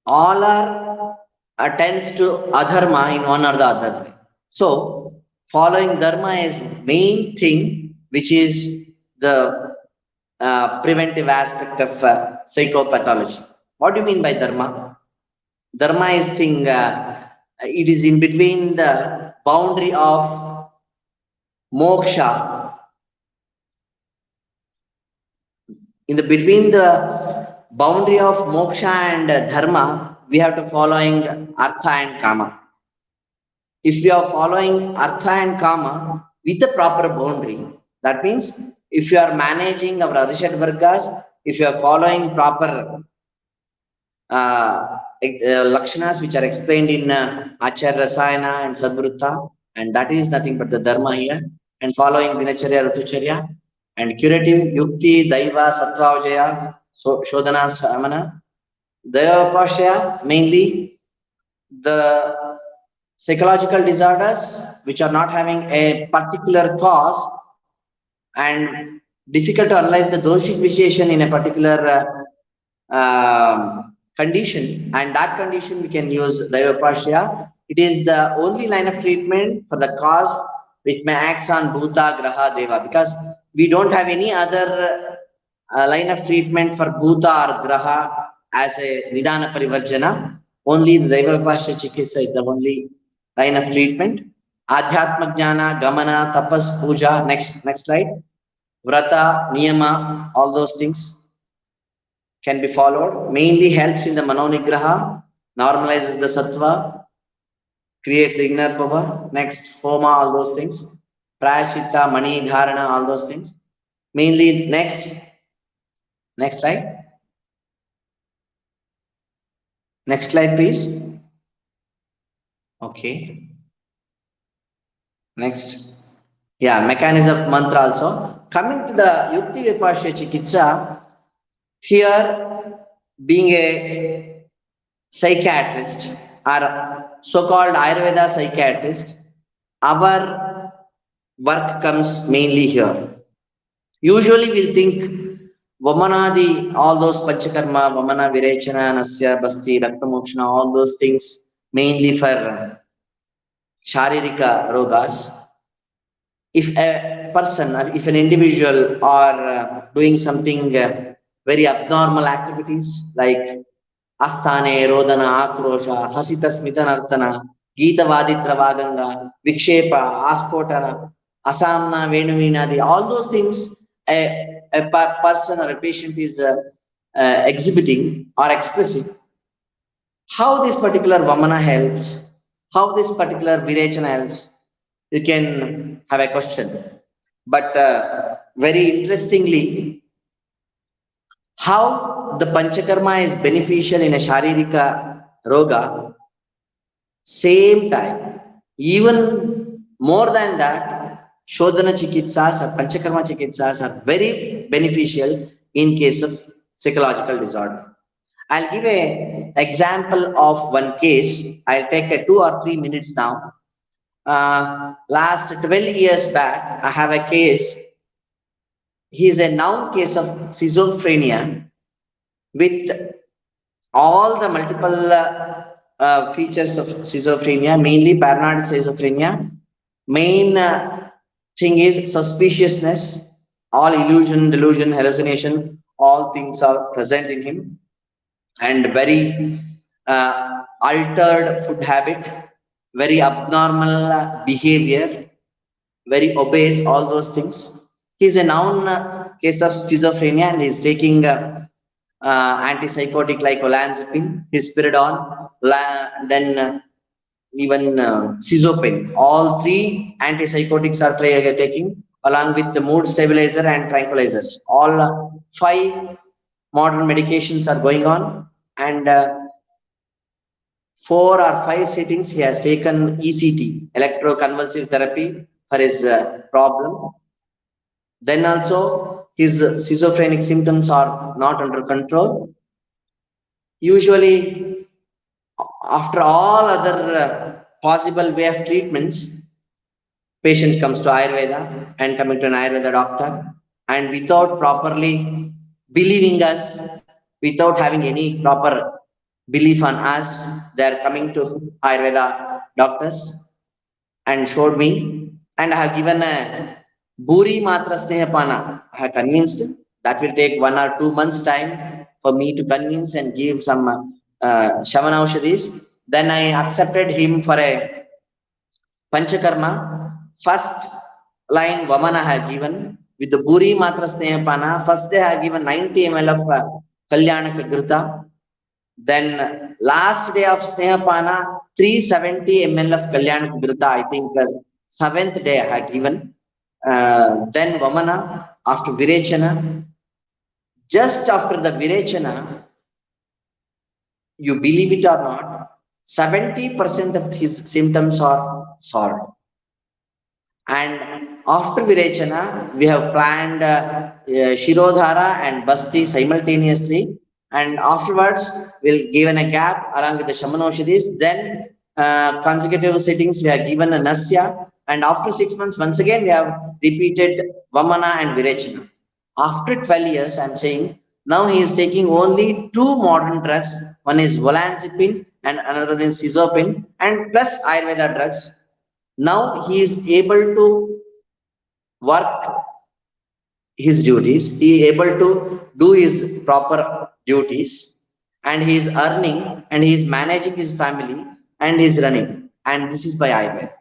all are attends to adharma in one or the other way. So, following dharma is main thing, which is the preventive aspect of psychopathology. What do you mean by dharma? Dharma is thing, it is in between the boundary of moksha, in the between the boundary of moksha and dharma, we have to following artha and kama. If we are following artha and kama with the proper boundary, that means if you are managing our Arishad Vargas, if you are following proper lakshanas which are explained in Acharya Rasayana and Sadvrutta, and that is nothing but the dharma here, and following Dinacharya, Ritucharya, and curative Yukti, Daiva, Sattvavajaya, so Shodhana, Samana, Dayavapashya, mainly the psychological disorders which are not having a particular cause and difficult to analyze the doshic vitiation in a particular condition, and that condition we can use Daivapashya. It is the only line of treatment for the cause which may act on Bhuta, Graha, Deva, because we don't have any other line of treatment for Bhuta or Graha as a Nidana Parivarjana. Only the Daivapashya Chikitsa is the only line of treatment. Adhyatma Jnana, Gamana, Tapas, Puja. Next slide. Vrata, Niyama, all those things can be followed. Mainly helps in the Manonigraha, normalizes the Sattva, creates the inner power. Next, Homa, all those things. Prayashitta, Mani, Dharana, all those things. Mainly next slide. Next slide, please. Okay. Next. Yeah, mechanism of mantra also. Coming to the Yukti Vipashya Chikitsa, here being a psychiatrist or so-called Ayurveda psychiatrist, our work comes mainly here. Usually we'll think Vamanadi, all those Panchakarma, Vamana, Virechana, Nasya, Basti, Raktamokshana, all those things mainly for Sharirika Rogas. If a person, or if an individual are doing something very abnormal activities like Asthane, Rodana, Akrosha, Hasita Smitanartana, Gita Vaditra Vaganga, Vikshepa, Aspotana, Asamna, Venuvinadi, all those things a person or a patient is exhibiting or expressing, how this particular Vamana helps, how this particular Virechana helps, you can have a question. But very interestingly, how the Panchakarma is beneficial in a Sharirika Roga, same time, even more than that, Shodhana Chikitsas or Panchakarma Chikitsas are very beneficial in case of psychological disorder. I'll give a example of one case. I'll take a 2 or 3 minutes now. Last 12 years back, I have a case. He is a known case of schizophrenia with all the multiple features of schizophrenia, mainly paranoid schizophrenia. Main thing is suspiciousness, all illusion, delusion, hallucination, all things are present in him, and very altered food habit, very abnormal behavior, very obese, all those things. He's a known case of schizophrenia and he's taking antipsychotic like olanzapine, risperidone, then even sizopin. All three antipsychotics are taking along with the mood stabilizer and tranquilizers. All five modern medications are going on, and 4 or 5 sittings he has taken ECT, electroconvulsive therapy, for his problem. Then also his schizophrenic symptoms are not under control. Usually, after all other possible way of treatments, patient comes to Ayurveda and coming to an Ayurveda doctor, and without properly believing us, without having any proper belief on us, they are coming to Ayurveda doctors and showed me, and I have given a Buri Matra Snehapana. I have convinced that will take 1 or 2 months time for me to convince and give some Shamana Aushadis. Then I accepted him for a Panchakarma. First line Vamana I have given with the Buri Matra Snehapana. First day I have given 90 ml of Kalyanaka Grita. Then last day of Snehapana, 370 ml of Kalyanaka Grita. I think 7th day I had given. Then Vamana, after Virechana. Just after the Virechana, you believe it or not, 70% of his symptoms are solved. And after Virechana, we have planned Shirodhara and Basti simultaneously. And afterwards, we'll given a gap along with the Shamanoshadis. Then consecutive sittings, we have given a Nasya. And after 6 months, once again, we have repeated Vamana and Virechana. After 12 years, I'm saying, now he is taking only 2 modern drugs. One is olanzapine and another is sizopin, and plus Ayurveda drugs. Now he is able to work his duties, he is able to do his proper duties, and he is earning and he is managing his family and he is running. And this is by Ayurveda.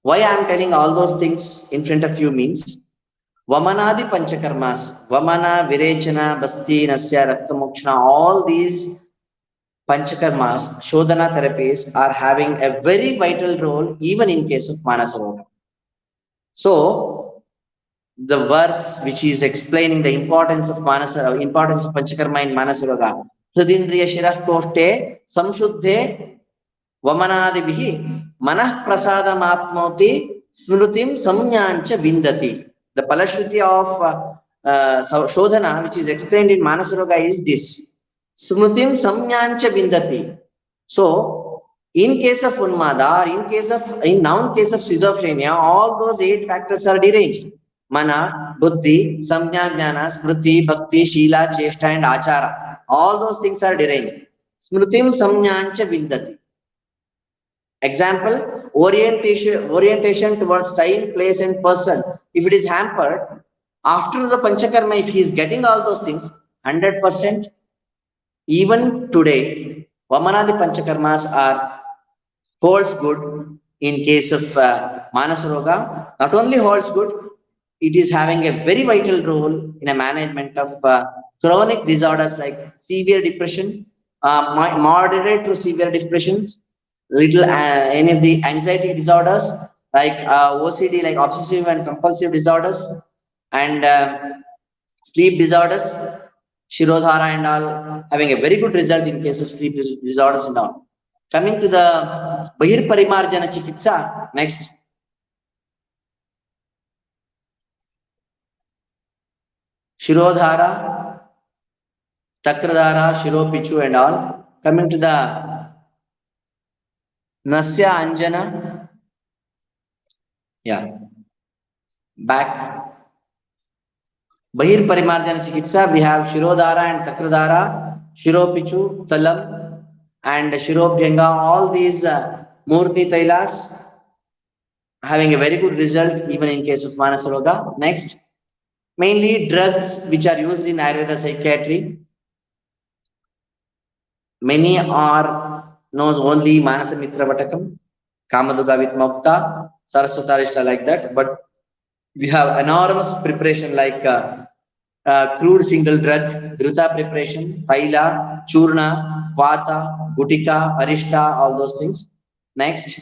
Why I am telling all those things in front of you means Vamanadi Panchakarmas, Vamana, Virechana, Basti, Nasya, Raktamokshana, all these Panchakarmas, Shodhana therapies are having a very vital role even in case of Manasa. So, the verse which is explaining the importance of Manasa, importance of Panchakarma in Manasa Roga, Hrudindriya Shirah Koshte, Samshuddhe, Vamanadibihi, Manah Prasadam Apnoti, Smrutim Samnyancha Vindati. The Palashruti of Shodhana, which is explained in Manasaroga, is this. Smrutim Samnyancha Vindati. So, in case of Unmada, or in noun case of schizophrenia, all those 8 factors are deranged. Mana, Buddhi, Samnya, Jnana, Smriti, Bhakti, Shila, Cheshta and Achara. All those things are deranged. Smrutim Samnyancha Vindati. Example, orientation towards time, place and person. If it is hampered, after the Panchakarma, if he is getting all those things, 100%, even today, Vamanadi Panchakarmas are holds good in case of Manasaroga. Not only holds good, it is having a very vital role in a management of chronic disorders like severe depression, moderate to severe depressions, any of the anxiety disorders like OCD, like obsessive and compulsive disorders, and sleep disorders, Shirodhara and all, having a very good result in case of sleep disorders and all. Coming to the Bahir Parimarjana Chikitsa, next. Shirodhara, Takradhara, Shiropichu and all. Coming to the Nasya Anjana. Yeah. Back. Bahir Parimarjana Chikitsa, we have Shirodhara and Takradhara, Shiropichu, Talam and Shirobhyanga. All these Murti Tailas having a very good result even in case of Manasaroga. Next. Mainly drugs which are used in Ayurveda psychiatry. Many are knows only Manasamitra Vatakam, Kamaduga with Mokta, Saraswatarishta like that. But we have enormous preparation like crude single drug, Dhruta preparation, Paila, Churna, Vata, Gutika, Arishta, all those things. Next.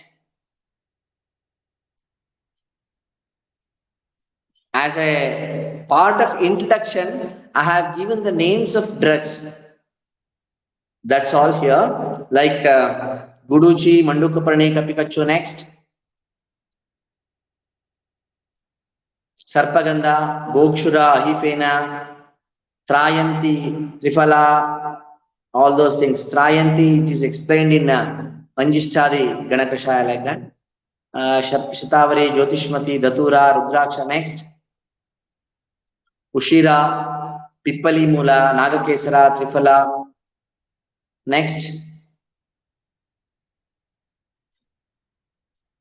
As a part of introduction, I have given the names of drugs. That's all here. Like Guduchi, Mandukaparane, Kapikachu. Next. Sarpaganda, Gokshura, Ahifena, Trayanti, Trifala, all those things. Trayanti, it is explained in Manjishtadi, Ganakashaya like that. Shatavari, Jyotishmati, Datura, Rudraksha. Next. Ushira, Pippali Mula, Nagakesara, Trifala. Next.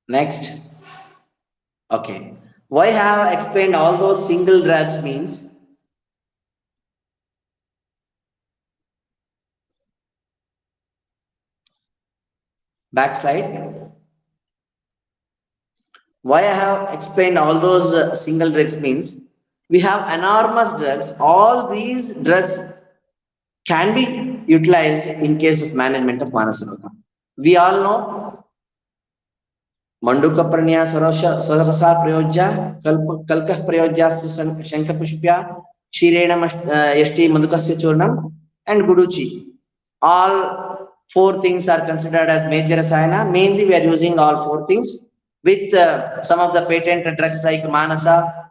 Next. Okay. Why I have explained all those single drugs means backslide. Why I have explained all those single drugs means we have enormous drugs. All these drugs can be utilized in case of management of Manasaroga. We all know Mandukapranya Sarasa Prayojya, Kalkah Prayojyastu Shankapushpya, Shirena Yashti Madukasya Churnam, and Guduchi. All 4 things are considered as major rasayana. Mainly we are using all 4 things with some of the patent drugs like Manasa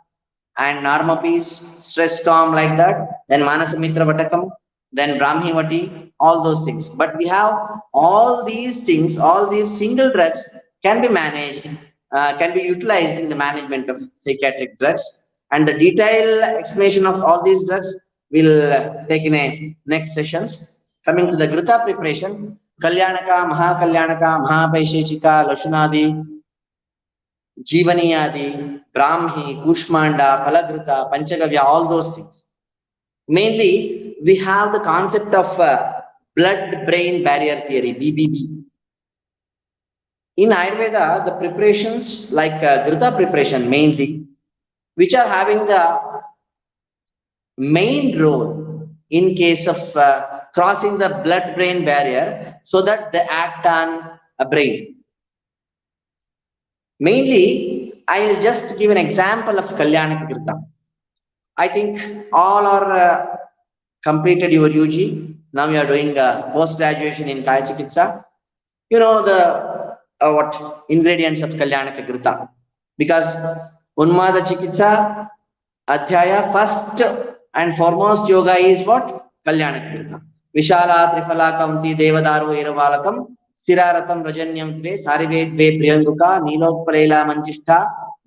and Narmapis, stress calm like that, then Manasamitra Vatakam, then Brahmivati, all those things. But we have all these things, all these single drugs can be managed, can be utilized in the management of psychiatric drugs. And the detailed explanation of all these drugs will take in a next sessions. Coming to the Grita preparation, Kalyanaka, Mahakalyanaka, Mahapaishechika, Lashunadi, Jivaniyadi, Brahmi, Kushmanda, Palagrita, Panchagavya, all those things. Mainly, we have the concept of blood-brain barrier theory, BBB. In Ayurveda, the preparations like Grita preparation mainly, which are having the main role in case of crossing the blood-brain barrier so that they act on a brain. Mainly, I will just give an example of Kalyanaka Grita. I think all are completed your UG. Now you are doing post-graduation in Kaya Chikitsa. You know the what ingredients of Kalyanaka Grita. because Unmada Chikitsa Adhyaya, first and foremost yoga is what? Kalyanakirta. Vishala Trifala Kamti Devadaru Iravalakam Siraratam Rajanyam Tve Sarived Ve Priyanguka Nilokpalela Manjishta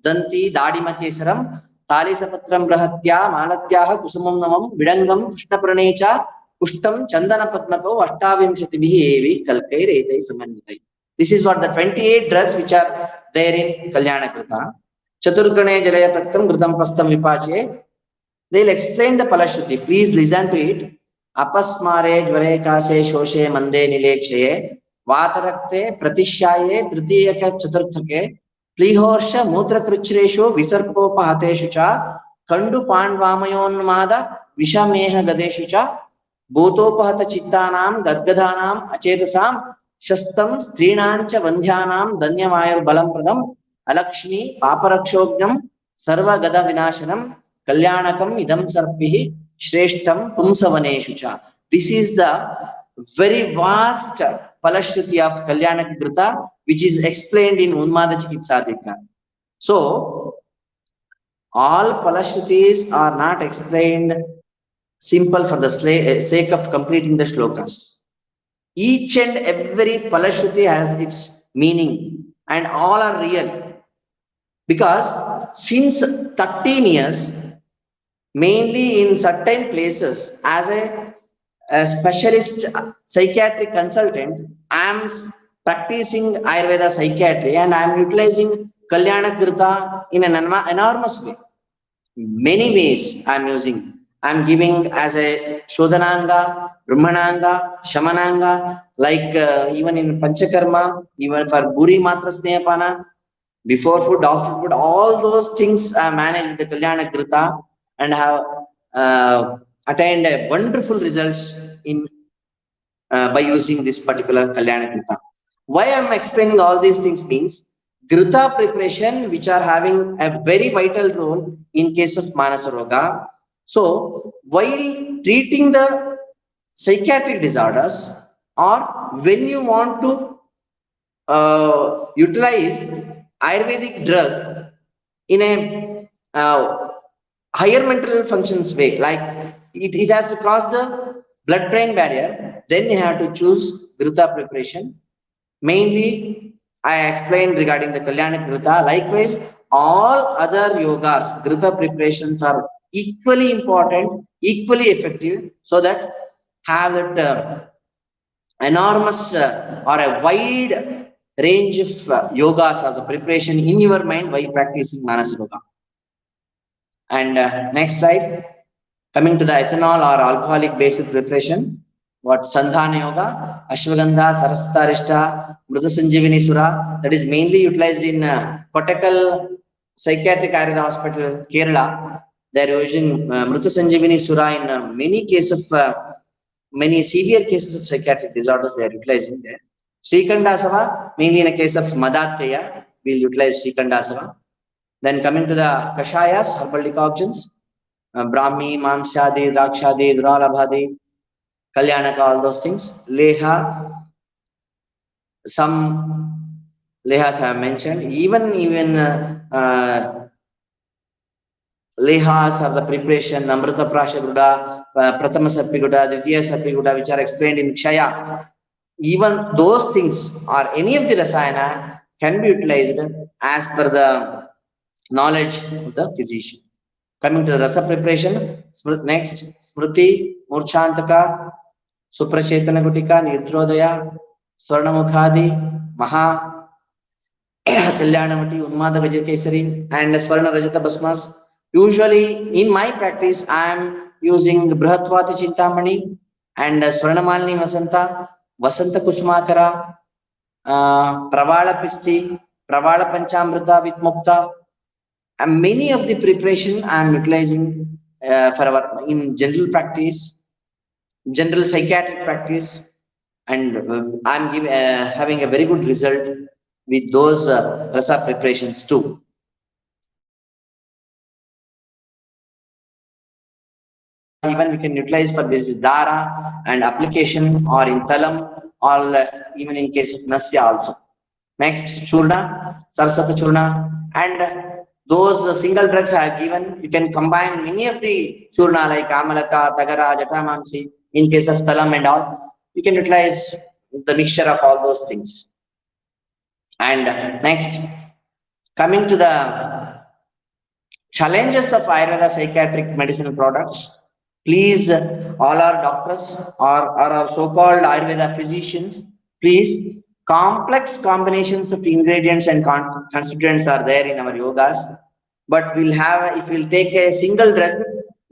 Danti Dadima Kesaram Talisapatram Brahatya Malatyaha Kusumam Namam Vidangam Krishna Pranecha Pushtam Chandana Padmako Ashtavimshatibihi Evi Kalkai Retai Samanvitai. This is what the 28 drugs which are there in Kalyanakrita. Chaturgane Jalaya Praktam Gridam Pastam Vipache. They'll explain the Palashruti. Please listen to it. Apasmare Jvare Kase Shoshe Mande Nilekshaye Vatarakte Pratishaye Tritiyaka Chaturthake Plihorsha Mutra Kruchresho Visarpopahate Shucha Kandu Pandvamayonmada Vishameha Gadeshucha Bhutopahata Chittanam Gadgadhanam Achetasam Shastam Strinancha Vandhyanam Danyamayur Balam Pradam Alakshmi Paparakshogam Sarva Gada Vinashanam Kalyanakam Idam Sarpihi Shreshtam Pumsavaneshucha. This is the very vast Palashruti of Kalyanakirta, which is explained in Unmada Chikitsadika. So, all Palashrutis are not explained simple for the sake of completing the shlokas. Each and every Palashruti has its meaning and all are real. Because since 13 years, mainly in certain places, as a specialist psychiatric consultant, I am practicing Ayurveda psychiatry and I am utilizing Kalyanakirta in an enormous way. Many ways I am using. I am giving as a Shodhananga, Brahmananga, Shamananga, like even in Panchakarma, even for Buri Matra Snehapana, before food, after food, all those things I manage with the Kalyanakirta and have attained a wonderful results in by using this particular Kalyanakirta. Why I am explaining all these things means Grita preparation, which are having a very vital role in case of Manasaroga. So, while treating the psychiatric disorders or when you want to utilize Ayurvedic drug in a higher mental functions way, like it has to cross the blood-brain barrier, then you have to choose Grita preparation. Mainly, I explained regarding the Kalyanik Grita. Likewise, all other yogas, Grita preparations are equally important, equally effective, so that have that enormous or a wide range of yogas or the preparation in your mind while practicing Manasa Yoga. And next slide, coming to the ethanol or alcoholic based preparation. What Sandhana Yoga, Ashwagandha, Sarastarishta, Mruta Sanjeevani Sura, that is mainly utilized in Kottakkal Psychiatric Ayurveda Hospital, Kerala. They are using Mruta Sanjeevani Sura in many cases of many severe cases of psychiatric disorders. They are utilizing there. Shrikandasava, mainly in a case of Madatyaya, we will utilize Shrikandasava. Then coming to the Kashayas, herbal decoctions, Brahmi, Mamshadi, Drakshadi, Duralabhadi, Kalyanaka, all those things. Leha, some Lehas I have mentioned. Even Lehas are the preparation, Amrita Prashaguda, Prathama Sapiguda, Dvitiya Sapiguda, which are explained in Kshaya. Even those things or any of the Rasayana can be utilized as per the knowledge of the physician. Coming to the Rasa preparation, next, Smriti, Murchantaka, Suprachetana Gutika, Nidrodaya, Swarnamukhadi, Maha, Kalyanamati, Unmada Vajakesari, and Swarna Rajata Basmas. Usually in my practice, I am using Brihatvati Chintamani and Swarnamalini Vasanta, Vasanta Kusmakara, Pravala Pisti, Pravala Panchamrita with Mukta. And many of the preparation I am utilizing for our in general practice, general psychiatric practice, and I am having a very good result with those rasa preparations too. Even we can utilize for this Dara and application or in Talam or even in case of Nasya also. Next, Churna, Sarasata Churna, And those single drugs I have given, you can combine many of the churna like amalaka, tagara, jatamansi, in case of stalam and all. You can utilize the mixture of all those things. And next, coming to the challenges of Ayurveda psychiatric medicinal products, please, all our doctors or our so-called Ayurveda physicians, please, complex combinations of ingredients and constituents are there in our yogas, but if we'll take a single drug,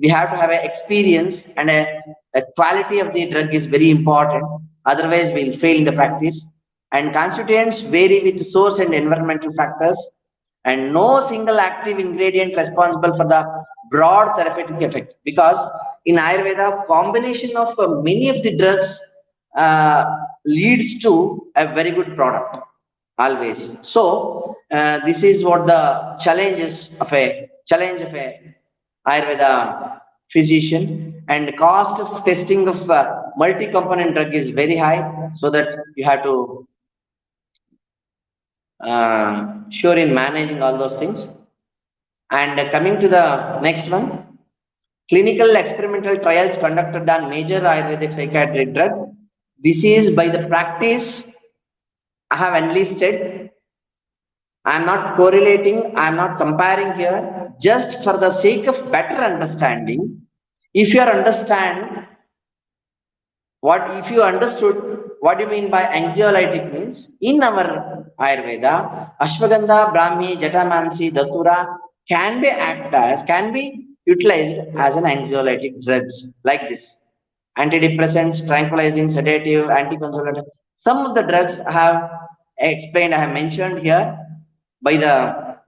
we have to have an experience, and a quality of the drug is very important, otherwise we'll fail in the practice. And constituents vary with source and environmental factors, and no single active ingredient responsible for the broad therapeutic effect, because in Ayurveda, combination of many of the drugs leads to a very good product always. So this is what the challenge of a Ayurveda physician, and cost of testing of multi-component drug is very high, so that you have to sure in managing all those things. And coming to the next one, clinical experimental trials conducted on major Ayurvedic psychiatric drug. This is by the practice I have enlisted. I am not correlating, I am not comparing here, just for the sake of better understanding. If you understood what you mean by anxiolytic means, in our Ayurveda, Ashwagandha, Brahmi, Jatamansi, Datura can be utilized as an anxiolytic drugs like this. Antidepressants, tranquilizing, sedative, anticonvulsant. Some of the drugs I have explained, I have mentioned here by the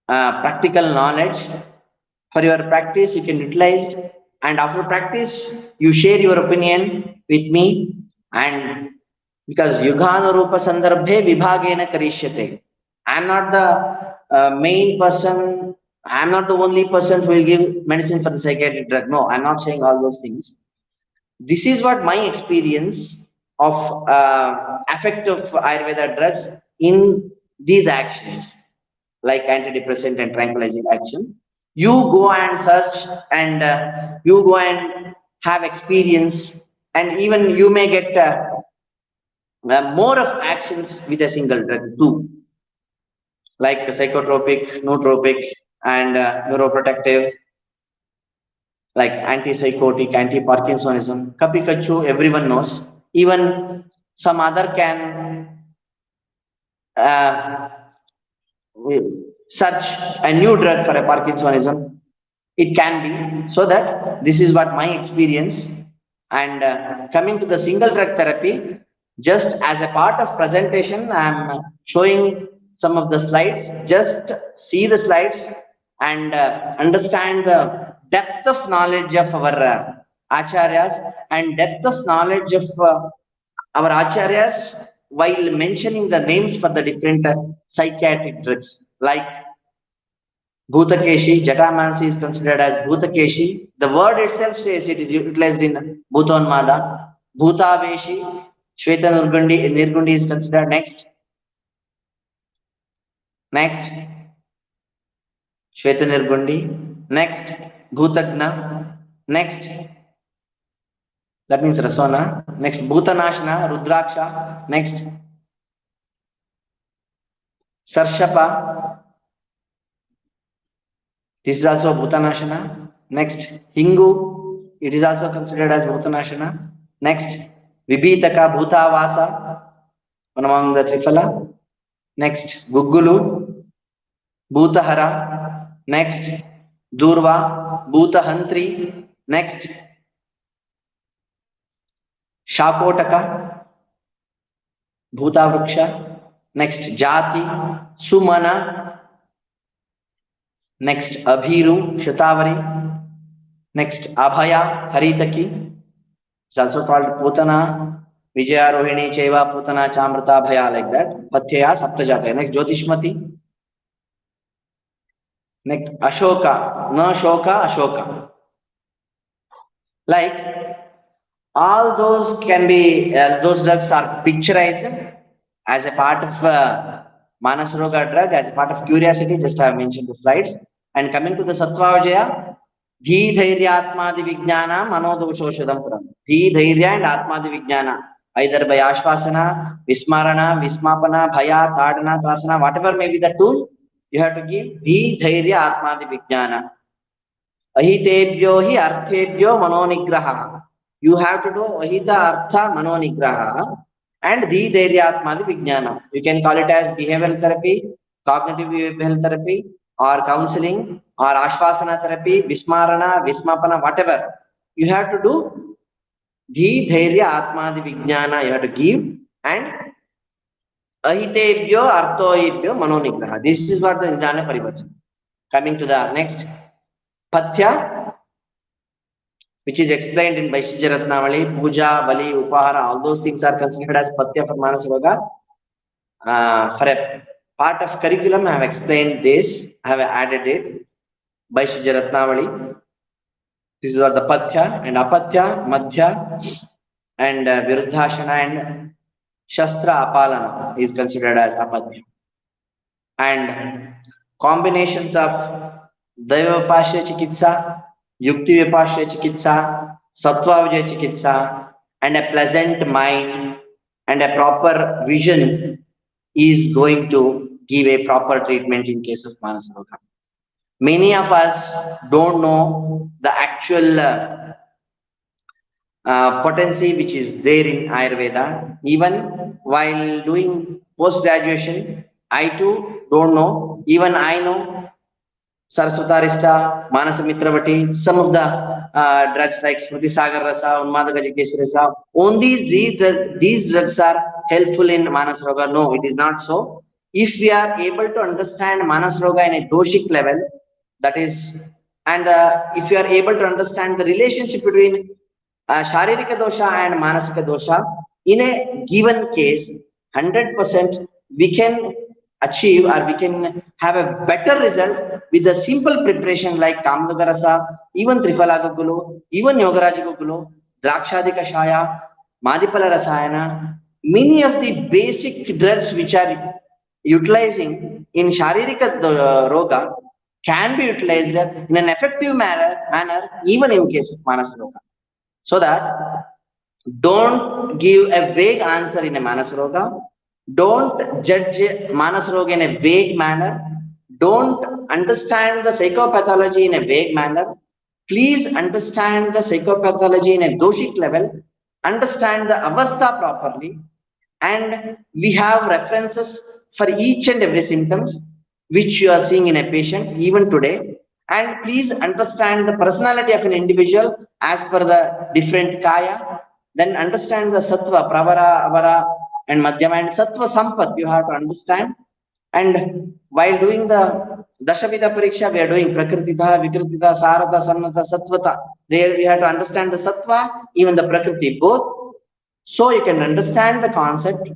practical knowledge. For your practice, you can utilize, and after practice, you share your opinion with me. And because Yuganurupa Sandarbhe Vibhagena Karishyate, I am not the main person, I am not the only person who will give medicine for the psychiatric drug. No, I am not saying all those things. This is what my experience of effect of Ayurveda drugs in these actions, like antidepressant and tranquilizing action. You go and search, and you go and have experience, and even you may get more of actions with a single drug too, like psychotropic, nootropic, and neuroprotective, like antipsychotic, anti-Parkinsonism, Kapikachu, everyone knows. Even some other can search a new drug for a Parkinsonism. It can be, so that this is what my experience. And coming to the single drug therapy, just as a part of presentation, I am showing some of the slides. Just see the slides and understand the depth of knowledge of our acharyas, and depth of knowledge of our acharyas while mentioning the names for the different psychiatric drugs, like Bhutakeshi. Jatamansi is considered as Bhutakeshi. The word itself says it is utilized in Bhutonmada. Bhutaveshi, Shweta Nirgundi is considered next. Shweta Nirgundi. Next, Bhutagna. Next, that means Rasona. Next, Bhutanashna, Rudraksha. Next, Sarshapa. This is also Bhutanashana. Next, Hingu. It is also considered as Bhutanashana. Next, Vibhitaka, Bhutavasa, one among the Triphala. Next, Gugulu, Bhutahara. Next, Durva, Bhutahantri. Next, Shakotaka, Bhutavruksha. Next, Jati, Sumana. Next, Abhiru, Shatavari. Next, Abhaya, Haritaki. It's also called Putana, Vijaya Rohini, Cheva, Putana, Chamrata, Abhaya, like that. Patyaya, Saptajataya. Next, Jyotishmati. Next, Ashoka, Na Shoka, Ashoka. Like, all those can be, those drugs are picturized as a part of Manasroga drug as part of curiosity, just I have mentioned the slides. And coming to the Sattvavajaya, Dhi Dhairya Atmadi Vijnana Manodoshoshadam Puram. Dhi Dhairya and Atmadi Vijnana, either by Ashvasana, Vismarana, Vismapana, Bhaya, Tadana, Tvasana, whatever may be the tool, you have to give Dhi Dhairya Atmadi Vijnana. Ahitebhyo hi arthebhyo manonigraha. You have to do ahita artha manonigraha and Dhi Dhairya Atmadi Vijnana. You can call it as behavioral therapy, cognitive behavioral therapy, or counseling, or Ashvasana therapy, Vismarana, Vismapana, whatever. You have to do Dhi Dhairya Atmadi Vijnana, you have to give, and Ahitebhyo Arthoebhyo Manonigraha. This is what the Jnana Parivachan. Coming to the next, Pathya, which is explained in Vaishya Ratnavali, Puja, Bali, Upahara, all those things are considered as Pathya for Manasroga. For a part of curriculum, I have explained this, I have added it, Vaishya Ratnavali. This is what the Pathya and Apatya, Madhya, and Viruddhashana and Shastra Apalana is considered as Apatya. And combinations of Daivapashya Chikitsa, Yukti Vipashya Chikitsa, Sattvavajaya Chikitsa, and a pleasant mind and a proper vision is going to give a proper treatment in case of Manasroga. Many of us don't know the actual potency which is there in Ayurveda. Even while doing post-graduation, I too don't know. Even I know Saraswatarishta, Manasmitravati, some of the drugs like Smriti Sagar Rasa, Unmadaka Jikeshwara Rasa. Only these drugs are helpful in Manasroga. No, it is not so. If we are able to understand Manasroga in a doshic level, that is, and if you are able to understand the relationship between Sharirika dosha and Manasika dosha, in a given case, 100% we can achieve or we can have a better result with a simple preparation like Kamlagarasa, even Tripalagagulu, even Yogarajagulu, Drakshadika Shaya, Madipala Rasayana, many of the basic drugs which are utilizing in Sharirika Roga can be utilized in an effective manner even in case of Manasroga. So that don't give a vague answer in a Manasroga. Don't judge Manasroga in a vague manner. Don't understand the psychopathology in a vague manner. Please understand the psychopathology in a doshic level. Understand the avastha properly. And we have references for each and every symptoms which you are seeing in a patient even today. And please understand the personality of an individual as per the different kaya. Then understand the sattva, pravara, avara, and madhyama, and sattva sampat you have to understand. And while doing the Dashavida Pariksha, we are doing Prakritita, Vikritita, Sarata, Sannata, Sattvata. There we have to understand the sattva, even the Prakriti, both. So you can understand the concept,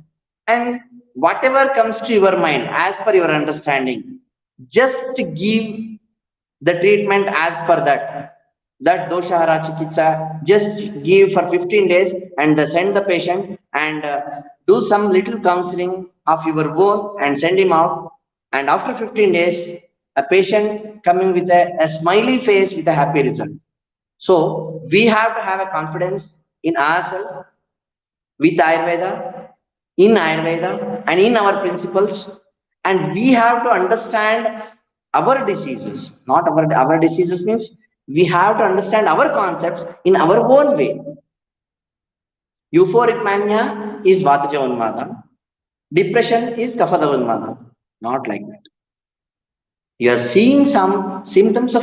and whatever comes to your mind as per your understanding, just give the treatment as per that. That doshahara chikitsa, just give for 15 days and send the patient and do some little counseling of your own and send him out. And after 15 days, a patient coming with a smiley face with a happy result. So we have to have a confidence in ourselves, with Ayurveda, in Ayurveda, and in our principles. And we have to understand our diseases, not our diseases means we have to understand our concepts in our own way. Euphoric mania is Vataja Unmada. Depression is Kafada Unmada. Not like that. You are seeing some symptoms of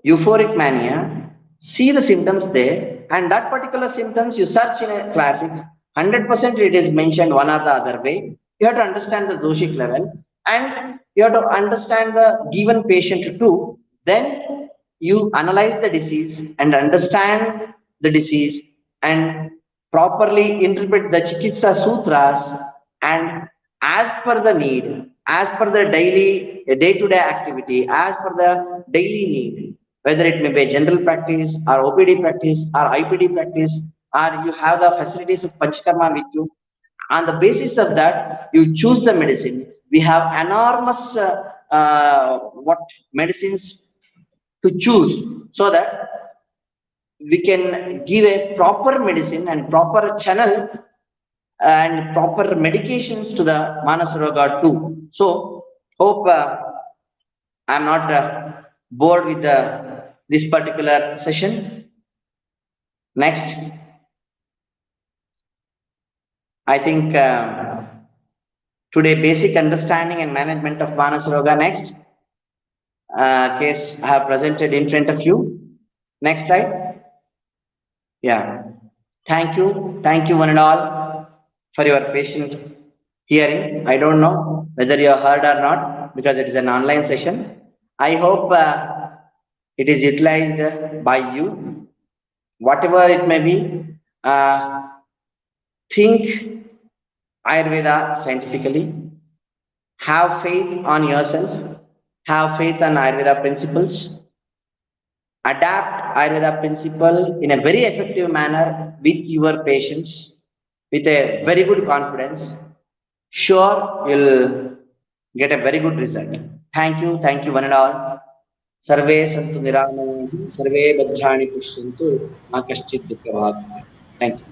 euphoric mania, see the symptoms there, and that particular symptoms you search in a classic, 100% it is mentioned one or the other way. You have to understand the doshic level, and you have to understand the given patient too. Then you analyze the disease and understand the disease and properly interpret the Chikitsa Sutras, and as per the need, as per the daily, day-to-day activity, as per the daily need, whether it may be general practice or OPD practice or IPD practice, or you have the facilities of Panchakarma with you. On the basis of that, you choose the medicine we have enormous what medicines to choose, so that we can give a proper medicine and proper channel and proper medications to the Manas Roga too. So hope I'm not bored with this particular session. Next, I think today basic understanding and management of Manas Roga. Next case I have presented in front of you. Next slide. Yeah. Thank you one and all for your patient hearing. I don't know whether you heard or not, because it is an online session. I hope it is utilized by you. Whatever it may be, think Ayurveda scientifically. Have faith on yourself. Have faith on Ayurveda principles. Adapt Ayurveda principle in a very effective manner with your patients, with a very good confidence. Sure, you'll get a very good result. Thank you one and all. Sarve santu niramayantu, sarve bhadrani pushyantu, ma kaschit dukkha. Thank you.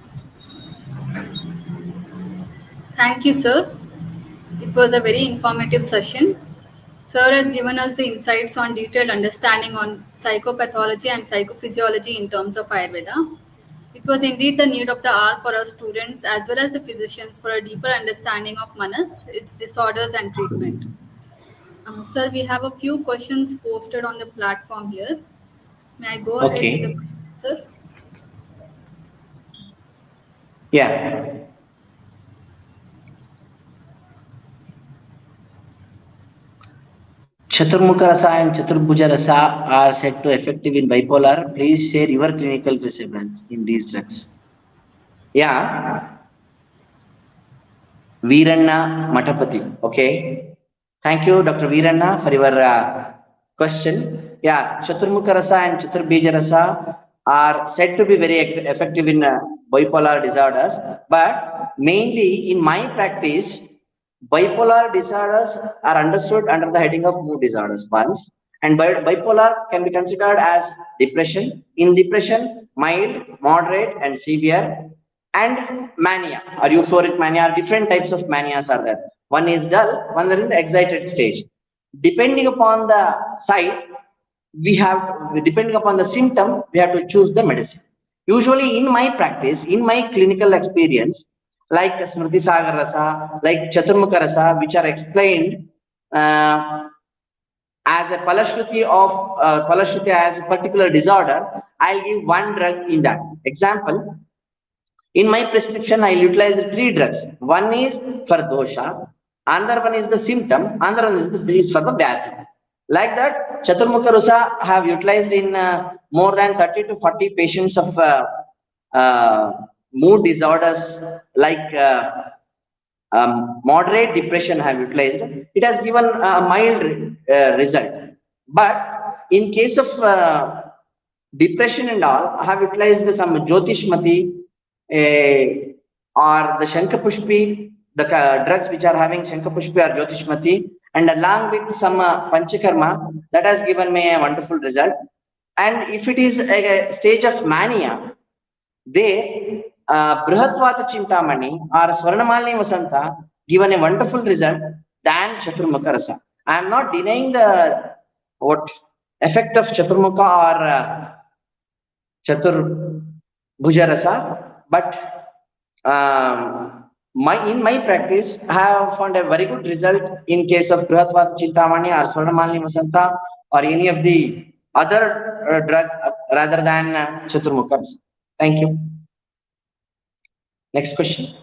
Thank you, sir. It was a very informative session. Sir has given us the insights on detailed understanding on psychopathology and psychophysiology in terms of Ayurveda. It was indeed the need of the hour for our students as well as the physicians for a deeper understanding of Manas, its disorders and treatment. Sir, we have a few questions posted on the platform here. May I go ahead with the Okay. questions, sir? Yeah. Chaturmukha Rasa and Chaturbhuja Rasa are said to effective in bipolar. Please share your clinical perceptions in these drugs. Yeah. Veeranna Matapati. Okay. Thank you, Dr. Veeranna, for your question. Yeah, Chaturmukha Rasa and Chaturbhuja Rasa are said to be very effective in bipolar disorders, but mainly in my practice, bipolar disorders are understood under the heading of mood disorders once, and bipolar can be considered as depression. In depression, mild, moderate, and severe, and mania or euphoric mania. Different types of manias are there. One is dull, one is in the excited stage. Depending upon the site, depending upon the symptom, we have to choose the medicine. Usually in my practice, in my clinical experience, like Smriti Sagar Rasa, like Chaturmukha Rasa, which are explained as a Palashruti as a particular disorder, I'll give one drug in that. Example, in my prescription, I utilize 3 drugs. One is for dosha, another one is the symptom, another one is for the vyadhi. Like that, Chaturmukha Rasa have utilized in more than 30 to 40 patients of mood disorders like moderate depression have utilized. It has given a mild result. But in case of depression and all, I have utilized some Jyotishmati or the Shankapushpi, the drugs which are having Shankapushpi or Jyotishmati, and along with some Panchakarma, that has given me a wonderful result. And if it is a stage of mania, they Brihatvata Chintamani or Swarnamalini Vasanta given a wonderful result than Chaturmukha Rasa. I am not denying the effect of Chaturmukha or Chaturbhuja Rasa, but in my practice, I have found a very good result in case of Brihatvata Chintamani or Swarnamalini Vasanta or any of the other drugs rather than Chaturmukha Rasa. Thank you. Next question.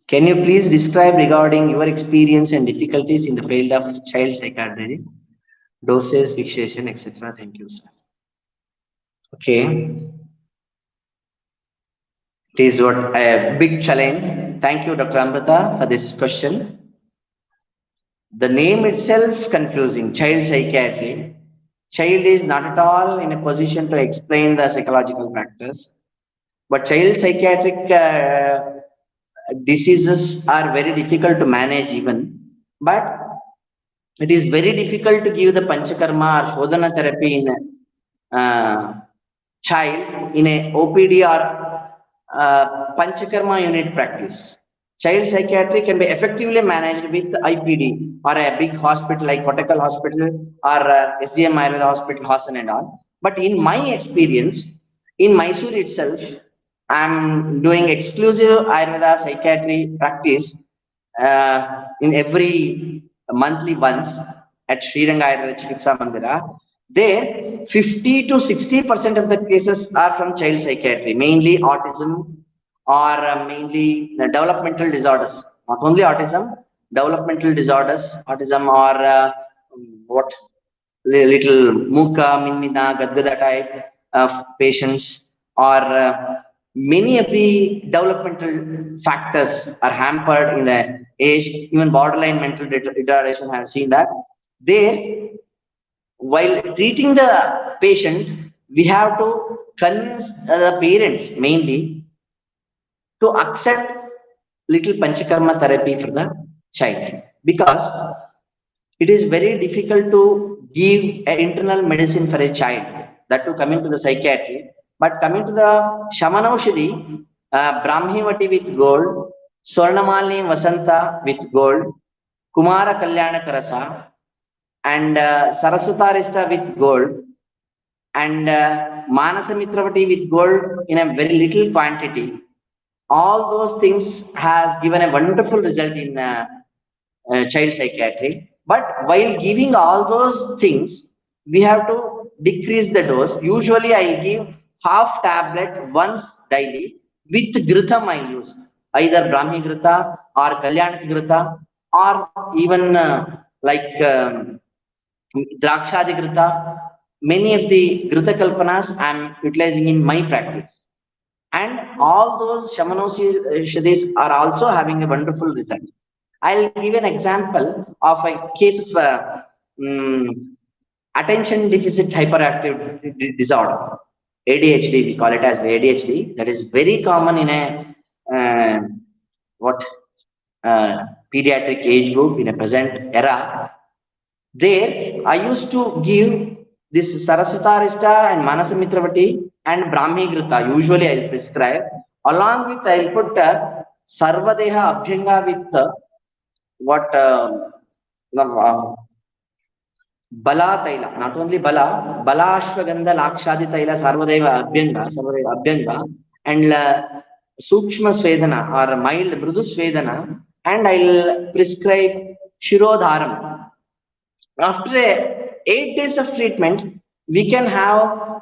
Can you please describe regarding your experience and difficulties in the field of child psychiatry, doses, fixation, etc.? Thank you, sir. Okay. It is a big challenge. Thank you, Dr. Amrita, for this question. The name itself confusing, child psychiatry. Child is not at all in a position to explain the psychological factors. But child psychiatric diseases are very difficult to manage even. But it is very difficult to give the panchakarma or shodhana therapy in a child in a OPD or panchakarma unit practice. Child psychiatry can be effectively managed with IPD or a big hospital like Kottakkal Hospital or SDM Ayurveda Hospital, Hassan and all. But in my experience, in Mysore itself, I am doing exclusive Ayurveda psychiatry practice in every monthly once at Sriranga Ayurveda Chikitsa Mandira. There, 50 to 60% of the cases are from child psychiatry, mainly autism or mainly developmental disorders. Not only autism, developmental disorders, autism or what little Muka, Minmina, Gadgada type of patients, or many of the developmental factors are hampered in the age. Even borderline mental retardation has seen that. There, while treating the patient, we have to convince the parents mainly to accept little panchakarma therapy for the child, because it is very difficult to give an internal medicine for a child, that too coming to the psychiatry. But coming to the Shamanaushadhi, Brahmivati with gold, Swarnamalini Vasanta with gold, Kumara Kalyana Karasa, and Saraswatarista with gold, and Manasa Mitravati with gold in a very little quantity. All those things has given a wonderful result in child psychiatry. But while giving all those things, we have to decrease the dose. Usually I give half tablet once daily with Ghritam I use, either Brahmi Ghrita or Kalyanaki Ghrita or even Drakshadi Ghrita. Many of the Ghrita Kalpanas I am utilizing in my practice. And all those Shamanaushadhis are also having a wonderful result. I'll give an example of a case of attention deficit hyperactive disorder, ADHD. We call it as ADHD. That is very common in a pediatric age group in a present era. There, I used to give this Saraswatarista and Manasa Mitravati and Brahmi Ghrita. Usually I prescribe. Along with I put Sarvadeha Abhyanga with Bala Taila, not only Bala Ashwagandha Lakshadi Taila Sarvadeva Abhyanga, and Sukshma Svedana or mild Mrudu Svedana, and I'll prescribe Shirodharam. After 8 days of treatment, we can have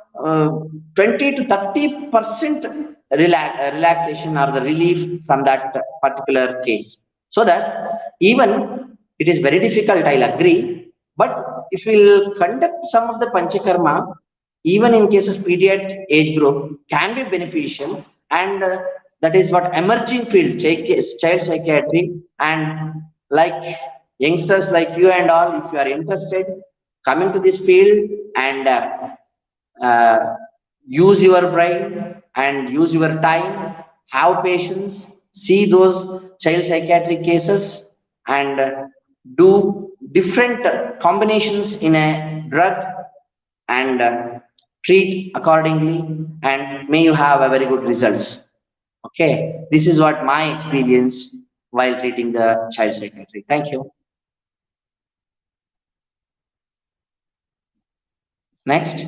20 to 30% relaxation or the relief from that particular case. So that even it is very difficult, I'll agree, but if we will conduct some of the panchakarma, even in case of pediatric age group, can be beneficial, and that is what emerging field, child psychiatry, and like youngsters like you and all, if you are interested, coming to this field and use your brain and use your time, have patience, see those child psychiatric cases and do different combinations in a drug and treat accordingly, and may you have a very good results. Okay, this is what my experience while treating the child psychiatry. Thank you. Next,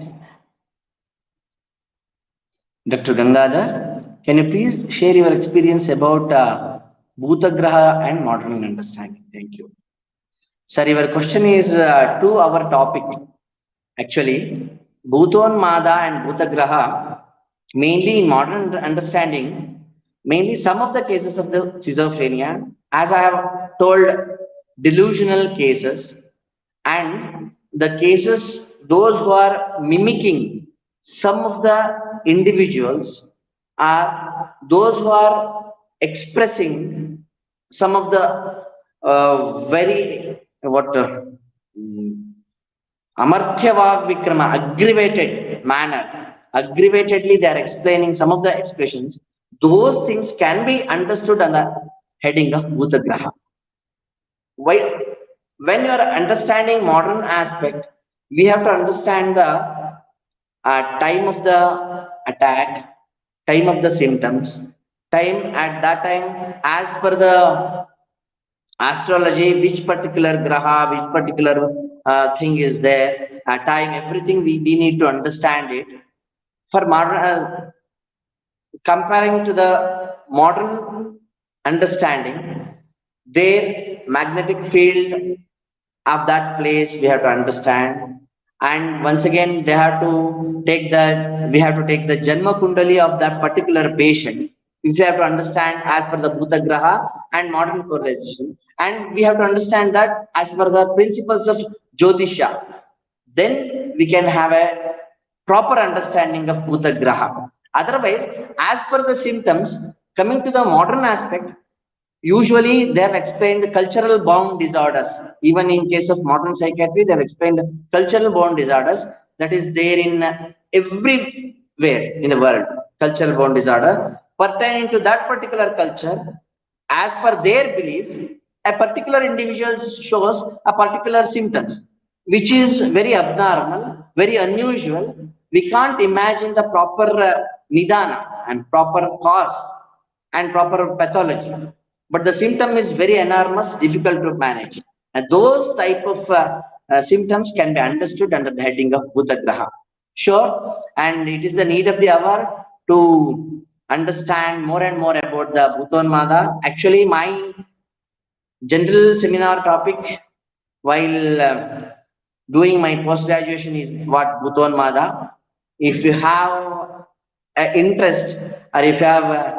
Dr. Gangadhar, can you please share your experience about Bhutagraha and modern understanding? Thank you. Sir, your question is to our topic. Actually, Bhutonmada and Bhutagraha, mainly in modern understanding, mainly some of the cases of the schizophrenia, as I have told, delusional cases, and the cases, those who are mimicking some of the individuals are those who are expressing some of the very Amarthyavag Vikrama, aggravated manner, aggravatedly they are explaining some of the expressions. Those things can be understood under heading of Bhutagraha. Why? When you are understanding modern aspect, we have to understand the time of the attack, time of the symptoms, time at that time as per the astrology, which particular graha, which particular thing is there, time, everything we need to understand it. For modern, comparing to the modern understanding, their magnetic field of that place we have to understand, and once again they have to take the we have to take the Janma Kundali of that particular patient. We have to understand as per the Bhuta Graha and modern correlation, and we have to understand that as per the principles of Jyotisha. Then we can have a proper understanding of Bhuta Graha. Otherwise, as per the symptoms, coming to the modern aspect, usually they have explained cultural bound disorders. Even in case of modern psychiatry, they have explained cultural bound disorders that is there in everywhere in the world. Cultural bound disorder pertaining to that particular culture, as per their belief, a particular individual shows a particular symptoms, which is very abnormal, very unusual. We can't imagine the proper nidana and proper cause and proper pathology. But the symptom is very enormous, difficult to manage. And those type of symptoms can be understood under the heading of Bhutagraha. Sure, and it is the need of the hour to understand more and more about the Bhutonmada. Actually, my general seminar topic while doing my post graduation is what Bhutonmada. If you have interest, or if you have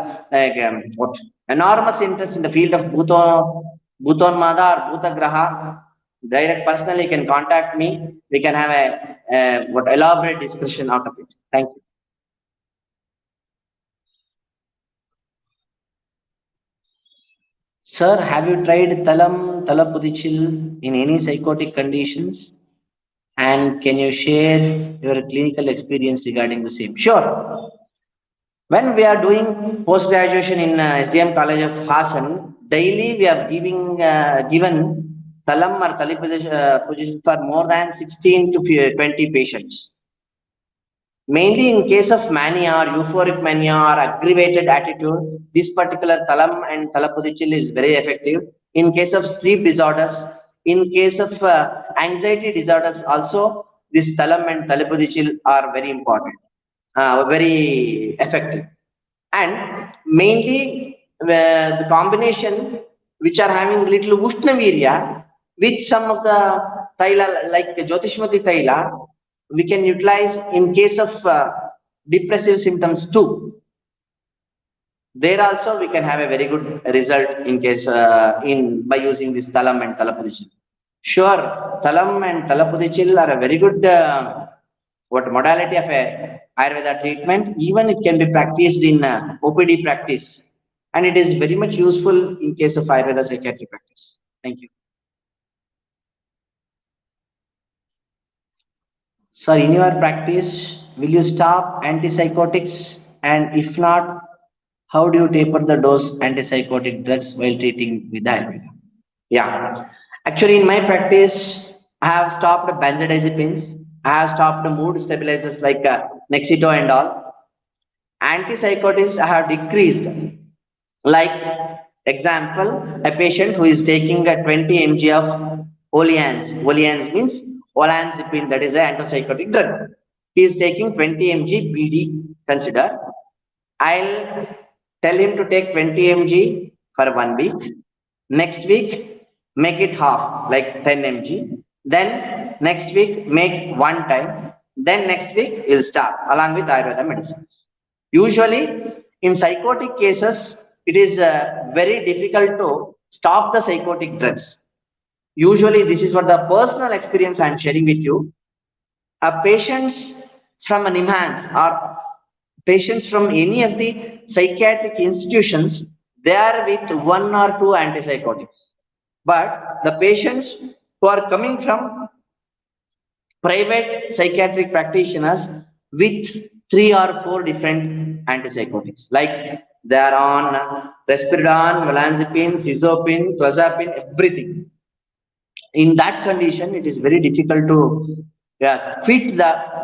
what enormous interest in the field of Bhutonmada or Bhutagraha, direct personally you can contact me. We can have a what elaborate discussion out of it. Thank you. Sir, have you tried Talam, Talapudichil in any psychotic conditions? And can you share your clinical experience regarding the same? Sure. When we are doing post-graduation in SDM College of Hassan, daily we are given Talam or Talapudichil for more than 16 to 20 patients. Mainly in case of mania or euphoric mania or aggravated attitude, this particular Talam and Talapudichil is very effective. In case of sleep disorders, in case of anxiety disorders also, this Talam and Talapudichil are very important, very effective. And mainly the combination which are having little Ushnavirya with some of the Taila like Jyotishmati Taila, we can utilize in case of depressive symptoms too. There also we can have a very good result in case by using this Talam and Talapudichil. Sure, Talam and Talapudichil are a very good what modality of a Ayurveda treatment. Even it can be practiced in OPD practice, and it is very much useful in case of Ayurveda psychiatry practice. Thank you. So in your practice, will you stop antipsychotics? And if not, how do you taper the dose antipsychotic drugs while treating with Ayurveda? Yeah. Actually, in my practice, I have stopped benzodiazepines. I have stopped mood stabilizers like Nexito and all. Antipsychotics I have decreased. Like example, a patient who is taking a 20 mg of Oleans. Oleans means olanzapine, that is an antipsychotic drug. He is taking 20 mg BD, consider. I'll tell him to take 20 mg for 1 week. Next week, make it half, like 10 mg. Then next week, make one time. Then next week, he'll start along with Ayurveda medicines. Usually, in psychotic cases, it is very difficult to stop the psychotic drugs. Usually, this is what the personal experience I am sharing with you. Patients from a NIMHANS or patients from any of the psychiatric institutions, they are with 1 or 2 antipsychotics. But the patients who are coming from private psychiatric practitioners with 3 or 4 different antipsychotics. Like they are on risperidone, olanzapine, sizopin, clozapine, everything. In that condition, it is very difficult to quit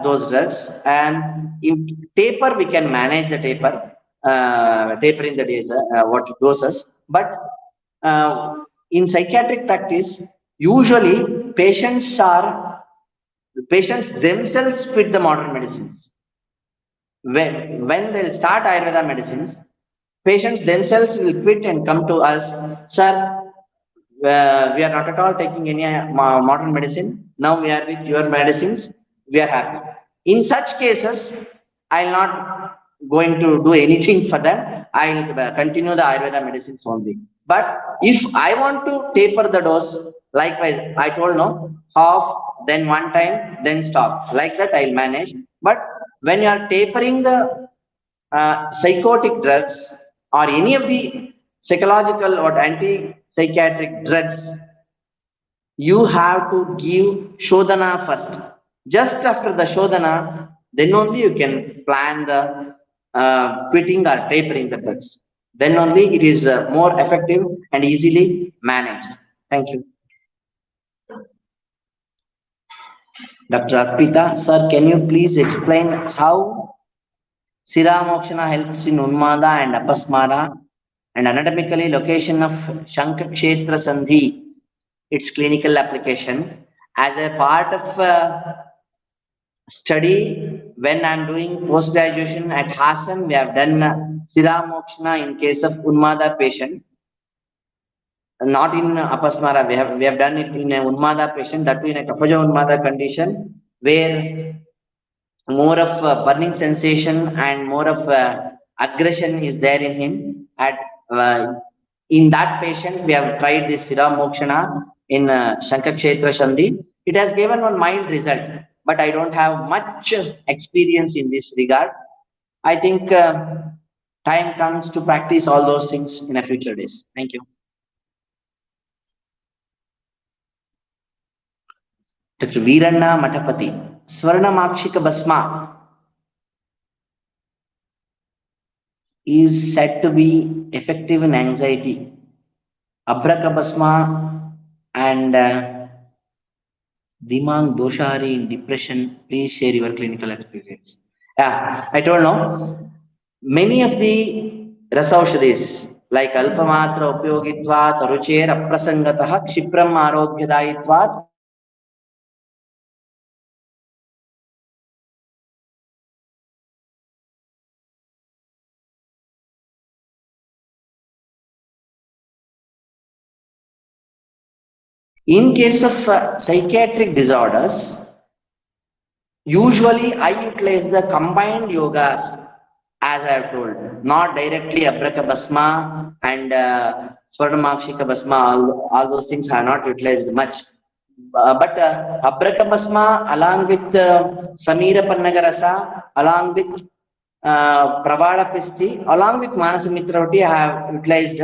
those drugs. And in taper, we can manage the taper, tapering the days, what doses. But in psychiatric practice, usually patients themselves quit the modern medicines. When they start Ayurveda medicines, patients themselves will quit and come to us, sir. We are not at all taking any modern medicine. Now we are with your medicines. We are happy. In such cases, I will not going to do anything for them. I will continue the Ayurveda medicines only. But if I want to taper the dose, likewise, I told no, half, then one time, then stop. Like that, I will manage. But when you are tapering the psychotic drugs or any of the psychological or anti-psychiatric drugs, you have to give Shodhana first. Just after the Shodhana, then only you can plan the quitting or tapering the drugs. Then only it is more effective and easily managed. Thank you. Dr. Arpita, sir, can you please explain how Siramokshana helps in Unmada and Apasmara, and anatomically location of Shankakshetra Sandhi, its clinical application? As a part of study, when I am doing post-graduation at Hassan, we have done Siramokshana in case of Unmada patient. Not in Apasmara, we have done it in a Unmada patient, that too in a Kapaja Unmada condition, where more of burning sensation and more of aggression is there in him. In that patient, we have tried this Siramokshana in Shankakshetra Sandhi. It has given one mild result, but I don't have much experience in this regard. I think time comes to practice all those things in a future days. Thank you. Dr. Veeranna Matapati, Swarnamakshika Basma is said to be effective in anxiety. Abraka Basma and Dimang Doshari in depression. Please share your clinical experience. Yeah, I don't know. Many of the rasaushadis like Alpamatra Upyogitvat, Arucher Aprasangatah, Kshipram Arogyadayitvat, in case of psychiatric disorders, usually I utilize the combined yogas, as I have told, not directly Abraka Basma and Swarnamakshika Basma, all those things are not utilized much. But Abraka Basma along with Samira Pannagarasa, along with Pravada Pisti, along with Manasamitra I have utilized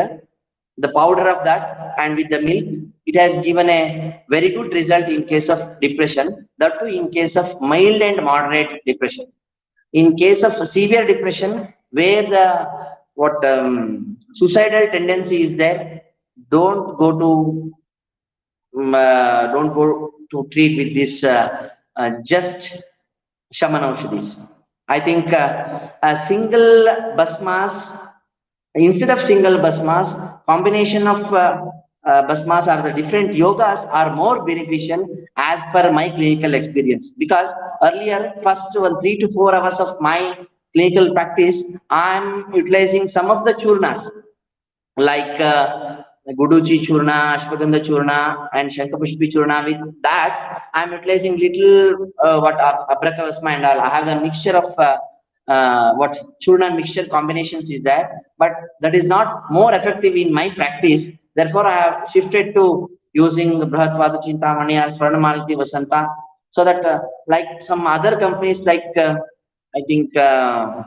the powder of that, and with the milk, it has given a very good result in case of depression, that too in case of mild and moderate depression. In case of severe depression, where the suicidal tendency is there, don't go to treat with this just Shamanaushadis. I think a single basmas, instead of single basmas, combination of basmas or the different yogas are more beneficial as per my clinical experience. Because earlier, first 3 to 4 hours of my clinical practice, I am utilizing some of the churnas like Guduchi Churna, Ashwagandha Churna, and Shankapushpi Churna. With that, I am utilizing little Abraka Basma and all. I have a mixture of what Churna mixture combinations is there, but that is not more effective in my practice. Therefore, I have shifted to using Brahatvada Chintamani or Swarnamalati Vasanta, so that like some other companies like I think I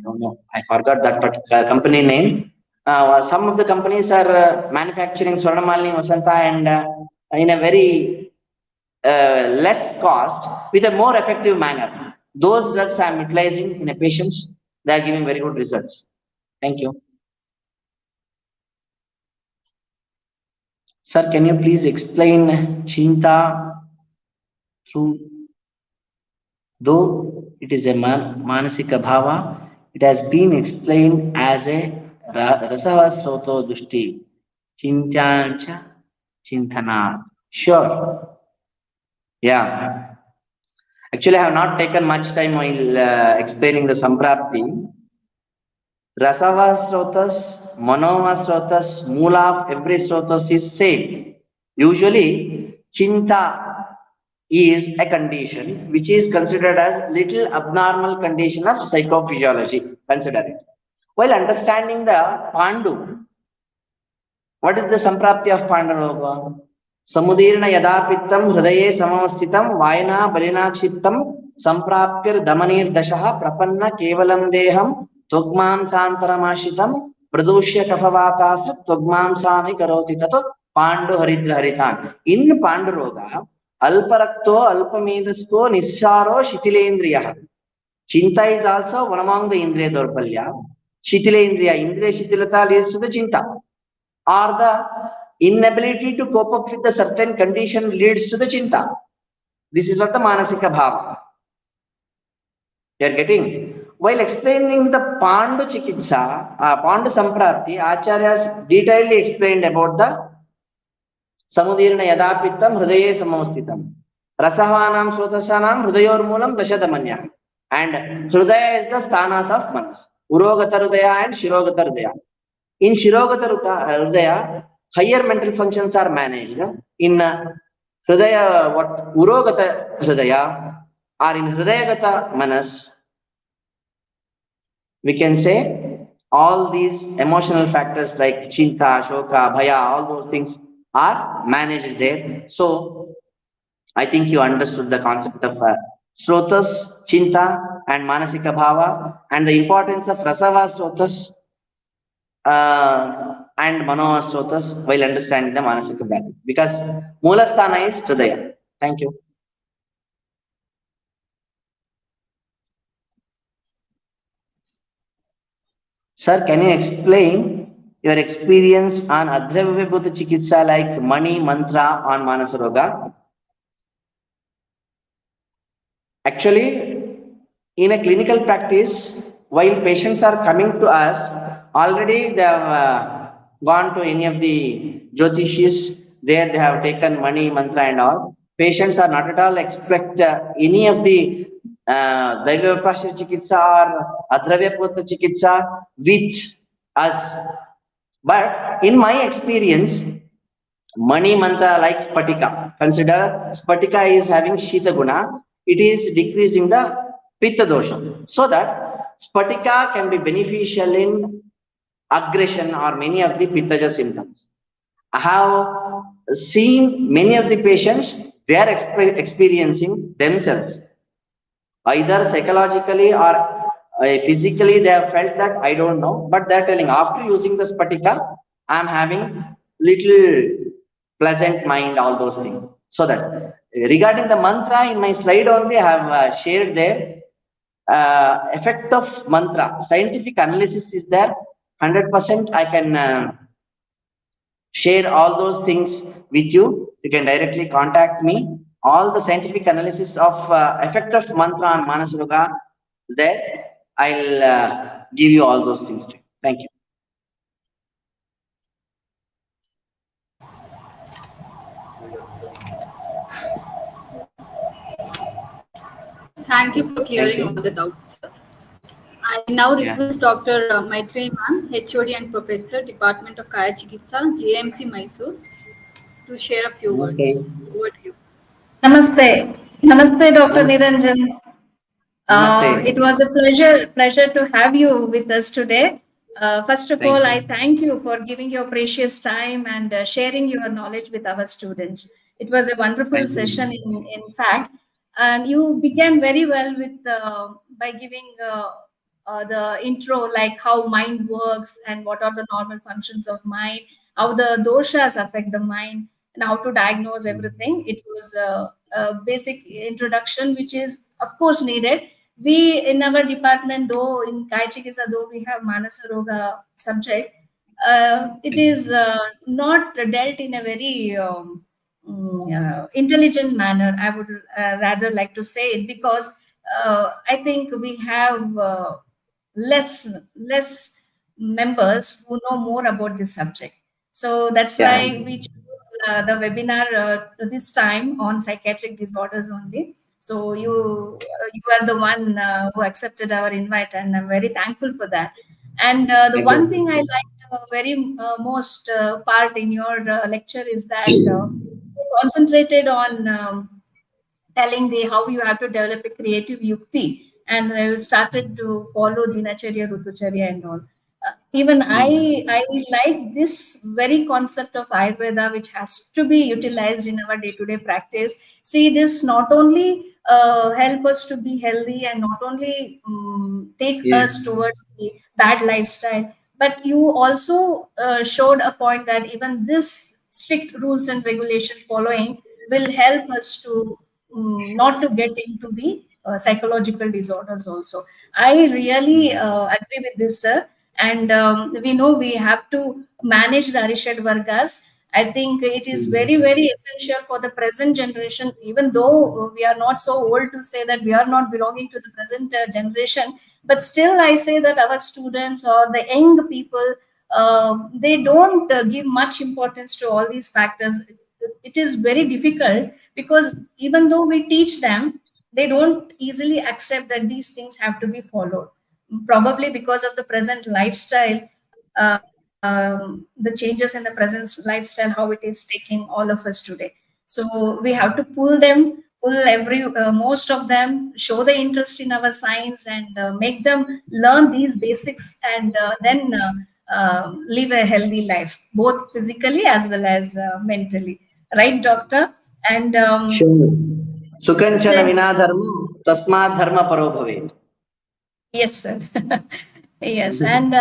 don't know, I forgot that particular company name. Some of the companies are manufacturing Swarnamalini Vasanta and in a very less cost with a more effective manner. Those drugs I am utilizing in a patients, they are giving very good results. Thank you. Sir, can you please explain Chinta through, though it is a manasika bhava, it has been explained as a rasava soto dushti, chintancha chintana. Sure. Yeah. Actually, I have not taken much time while explaining the samprapti. Rasava srotas, manova srotas, moola of every srotas is same. Usually, chinta is a condition which is considered as little abnormal condition of psychophysiology. Consider it. While understanding the Pandu, what is the samprapti of Pandaroga? Samudirna yada pittam hridaye samavasthitam vayana balinakshitam sampraptir damanir dashaha prapanna kevalam deham tvagmam santaramashritam pradushya kaphavakasa tvagmamsani karoti tato Pandu haridra haritan. In Pandaroga, alparakto alpamedasko nissaro shitilendriya. Chinta is also one among the indriya dorpalya. Shitilendriya, indriya shitilata leads to the chinta, or the inability to cope up with a certain condition leads to the chinta. This is what the manasika bhava. You are getting? While explaining the Pandu Chikitsa, Pandu Samprapti, Acharyas detailedly explained about the Samudirna Yadapittam Hridaye Samavasthitam. Rasavanam Sotasanam Hridayormulam Dashadamanya. And Hridaya is the sthanas of Manas. Urogata Hridaya and Shirogata Hridaya. In Shirogata Hridaya, higher mental functions are managed. In Hridaya, what Urogata Hridaya, or in Hridayagata Manas, we can say all these emotional factors like Chinta, Shoka, Bhaya, all those things are managed there. So, I think you understood the concept of Srotas, Chinta, and Manasika Bhava, and the importance of Rasava Srotas and Mano Srotas while understanding the Manasika Bhava. Because Moolasthana is Hridaya. Thank you. Sir, can you explain your experience on Adravibhuta Chikitsa like Mani Mantra on Manasaroga? Actually, in a clinical practice, while patients are coming to us, already they have gone to any of the Jyotishis, there they have taken Mani Mantra and all. Patients are not at all expect any of the Daivapasya Chikitsa or Adravibhuta Chikitsa with us. But in my experience, Mani Mantra like Spatika. Consider Spatika is having Shita Guna. It is decreasing the Pitta Dosha. So that Spatika can be beneficial in aggression or many of the Pittaja symptoms. I have seen many of the patients, they are experiencing themselves. Either psychologically or physically they have felt that I don't know, but they are telling after using the Spatika, I am having little pleasant mind, all those things. So that regarding the mantra, in my slide only I have shared there effect of mantra. Scientific analysis is there. 100% I can share all those things with you. You can directly contact me. All the scientific analysis of effect of mantra on Manasroga, there I'll give you all those things too. Thank you. Thank you for Thank clearing all you. the doubts, sir. I now Yeah. request Dr. Maitreyi ma'am, HOD and Professor, Department of Kaya Chikitsa, JMC Mysore, to share a few Okay. words. Over to you. Namaste. Namaste, Dr. Namaste. Niranjan. It Namaste. was a pleasure to have you with us today. First of Thank all, I you. thank you for giving your precious time and sharing your knowledge with our students. It was a wonderful Thank session, you. in fact, and you began very well with by giving the intro, like how mind works and what are the normal functions of mind, how the doshas affect the mind, and how to diagnose everything. It was a basic introduction, which is of course needed, We in our department, though in Kai Chikitsa, though we have Manasa Roga subject, it is not dealt in a very intelligent manner. I would rather like to say it, because I think we have less members who know more about this subject. So that's Yeah. why we choose the webinar this time on psychiatric disorders only. So you are the one who accepted our invite, and I'm very thankful for that. And the Thank one thing I you. liked very most part in your lecture is that you concentrated on telling the how you have to develop a creative yukti, and you started to follow dinacharya rutucharya and all. Even I like this very concept of ayurveda, which has to be utilized in our day to day practice. See, this not only help us to be healthy, and not only take Yes. us towards the bad lifestyle, but you also showed a point that even this strict rules and regulation following will help us to not to get into the psychological disorders also. I really agree with this, sir. And we know we have to manage the Arishad Vargas. I think it is very, very essential for the present generation, even though we are not so old to say that we are not belonging to the present generation. But still, I say that our students or the young people, they don't give much importance to all these factors. It is very difficult, because even though we teach them, they don't easily accept that these things have to be followed, probably because of the present lifestyle, the changes in the present lifestyle, how it is taking all of us today. So we have to pull every most of them, show the interest in our science, and make them learn these basics, and then live a healthy life, both physically as well as mentally. Right, doctor? And Sure. as you Sukanchana said, vinadharma tasmat dharma paro bhavet. yes, sir. Yes, and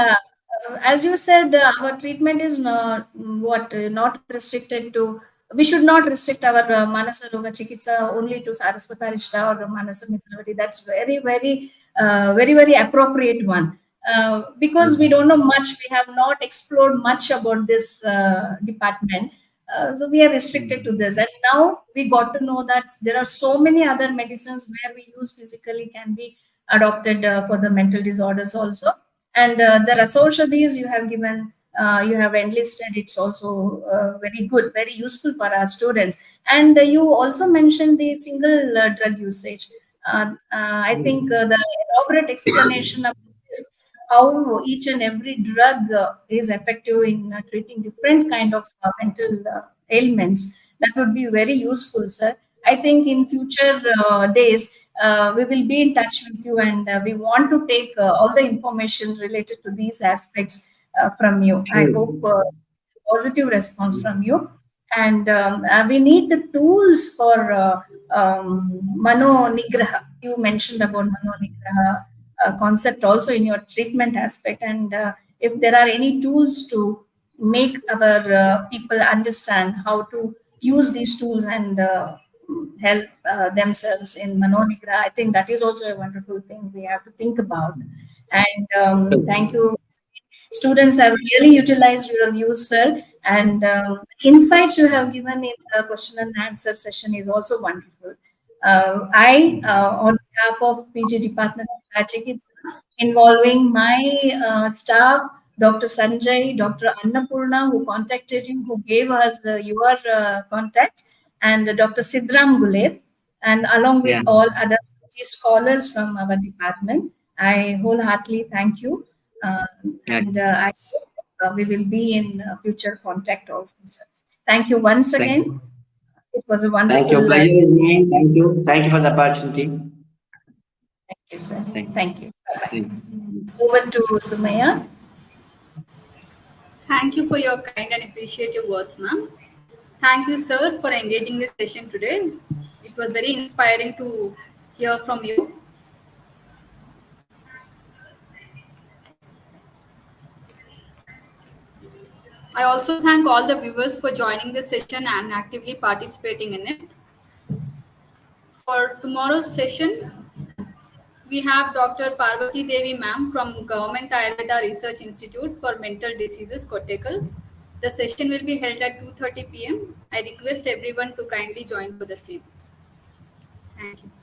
as you said, our treatment is not not restricted to. We should not restrict our Manasa Roga Chikitsa only to Saraswatarishta or Manasa Mitravati. That's very, very, very appropriate one. Because we don't know much, we have not explored much about this department. So we are restricted to this, and now we got to know that there are so many other medicines where we use physically can be adopted for the mental disorders also. And the Rasoshadis you have given, you have enlisted, it's also very good, very useful for our students. And you also mentioned the single drug usage. I think the elaborate explanation of this, how each and every drug is effective in treating different kind of mental ailments, that would be very useful, sir. I think in future days, we will be in touch with you, and we want to take all the information related to these aspects from you. I Sure. hope positive response from you. And we need the tools for Mano Nigraha. You mentioned about Mano Nigraha concept also in your treatment aspect. And if there are any tools to make our people understand how to use these tools and help themselves in Manonigra, I think that is also a wonderful thing we have to think about. And thank you. Students have really utilized your views, sir. And insights you have given in the question and answer session is also wonderful. On behalf of PG Department of Chikitsa, involving my staff, Dr. Sanjay, Dr. Annapurna, who contacted you, who gave us your contact, and Dr. Sidram Gulet, and along with Yeah. all other scholars from our department. I wholeheartedly thank you. Uh, Yeah. and I hope we will be in future contact also, sir. Thank you once Thank again. you. It was a Thank you. wonderful. Pleasure is mine. Thank you. Thank you for the opportunity. Thank you, sir. Thank you. Thank you. Bye-bye. Thank you. Over to Sumaya. Thank you for your kind and appreciative words, ma'am. Thank you, sir, for engaging this session today. It was very inspiring to hear from you. I also thank all the viewers for joining the session and actively participating in it. For tomorrow's session, We have Dr. Parvati Devi ma'am from Government Ayurveda Research Institute for Mental Diseases, Kottakkal. The session will be held at 2:30 p.m. I request everyone to kindly join for the same. Thank you.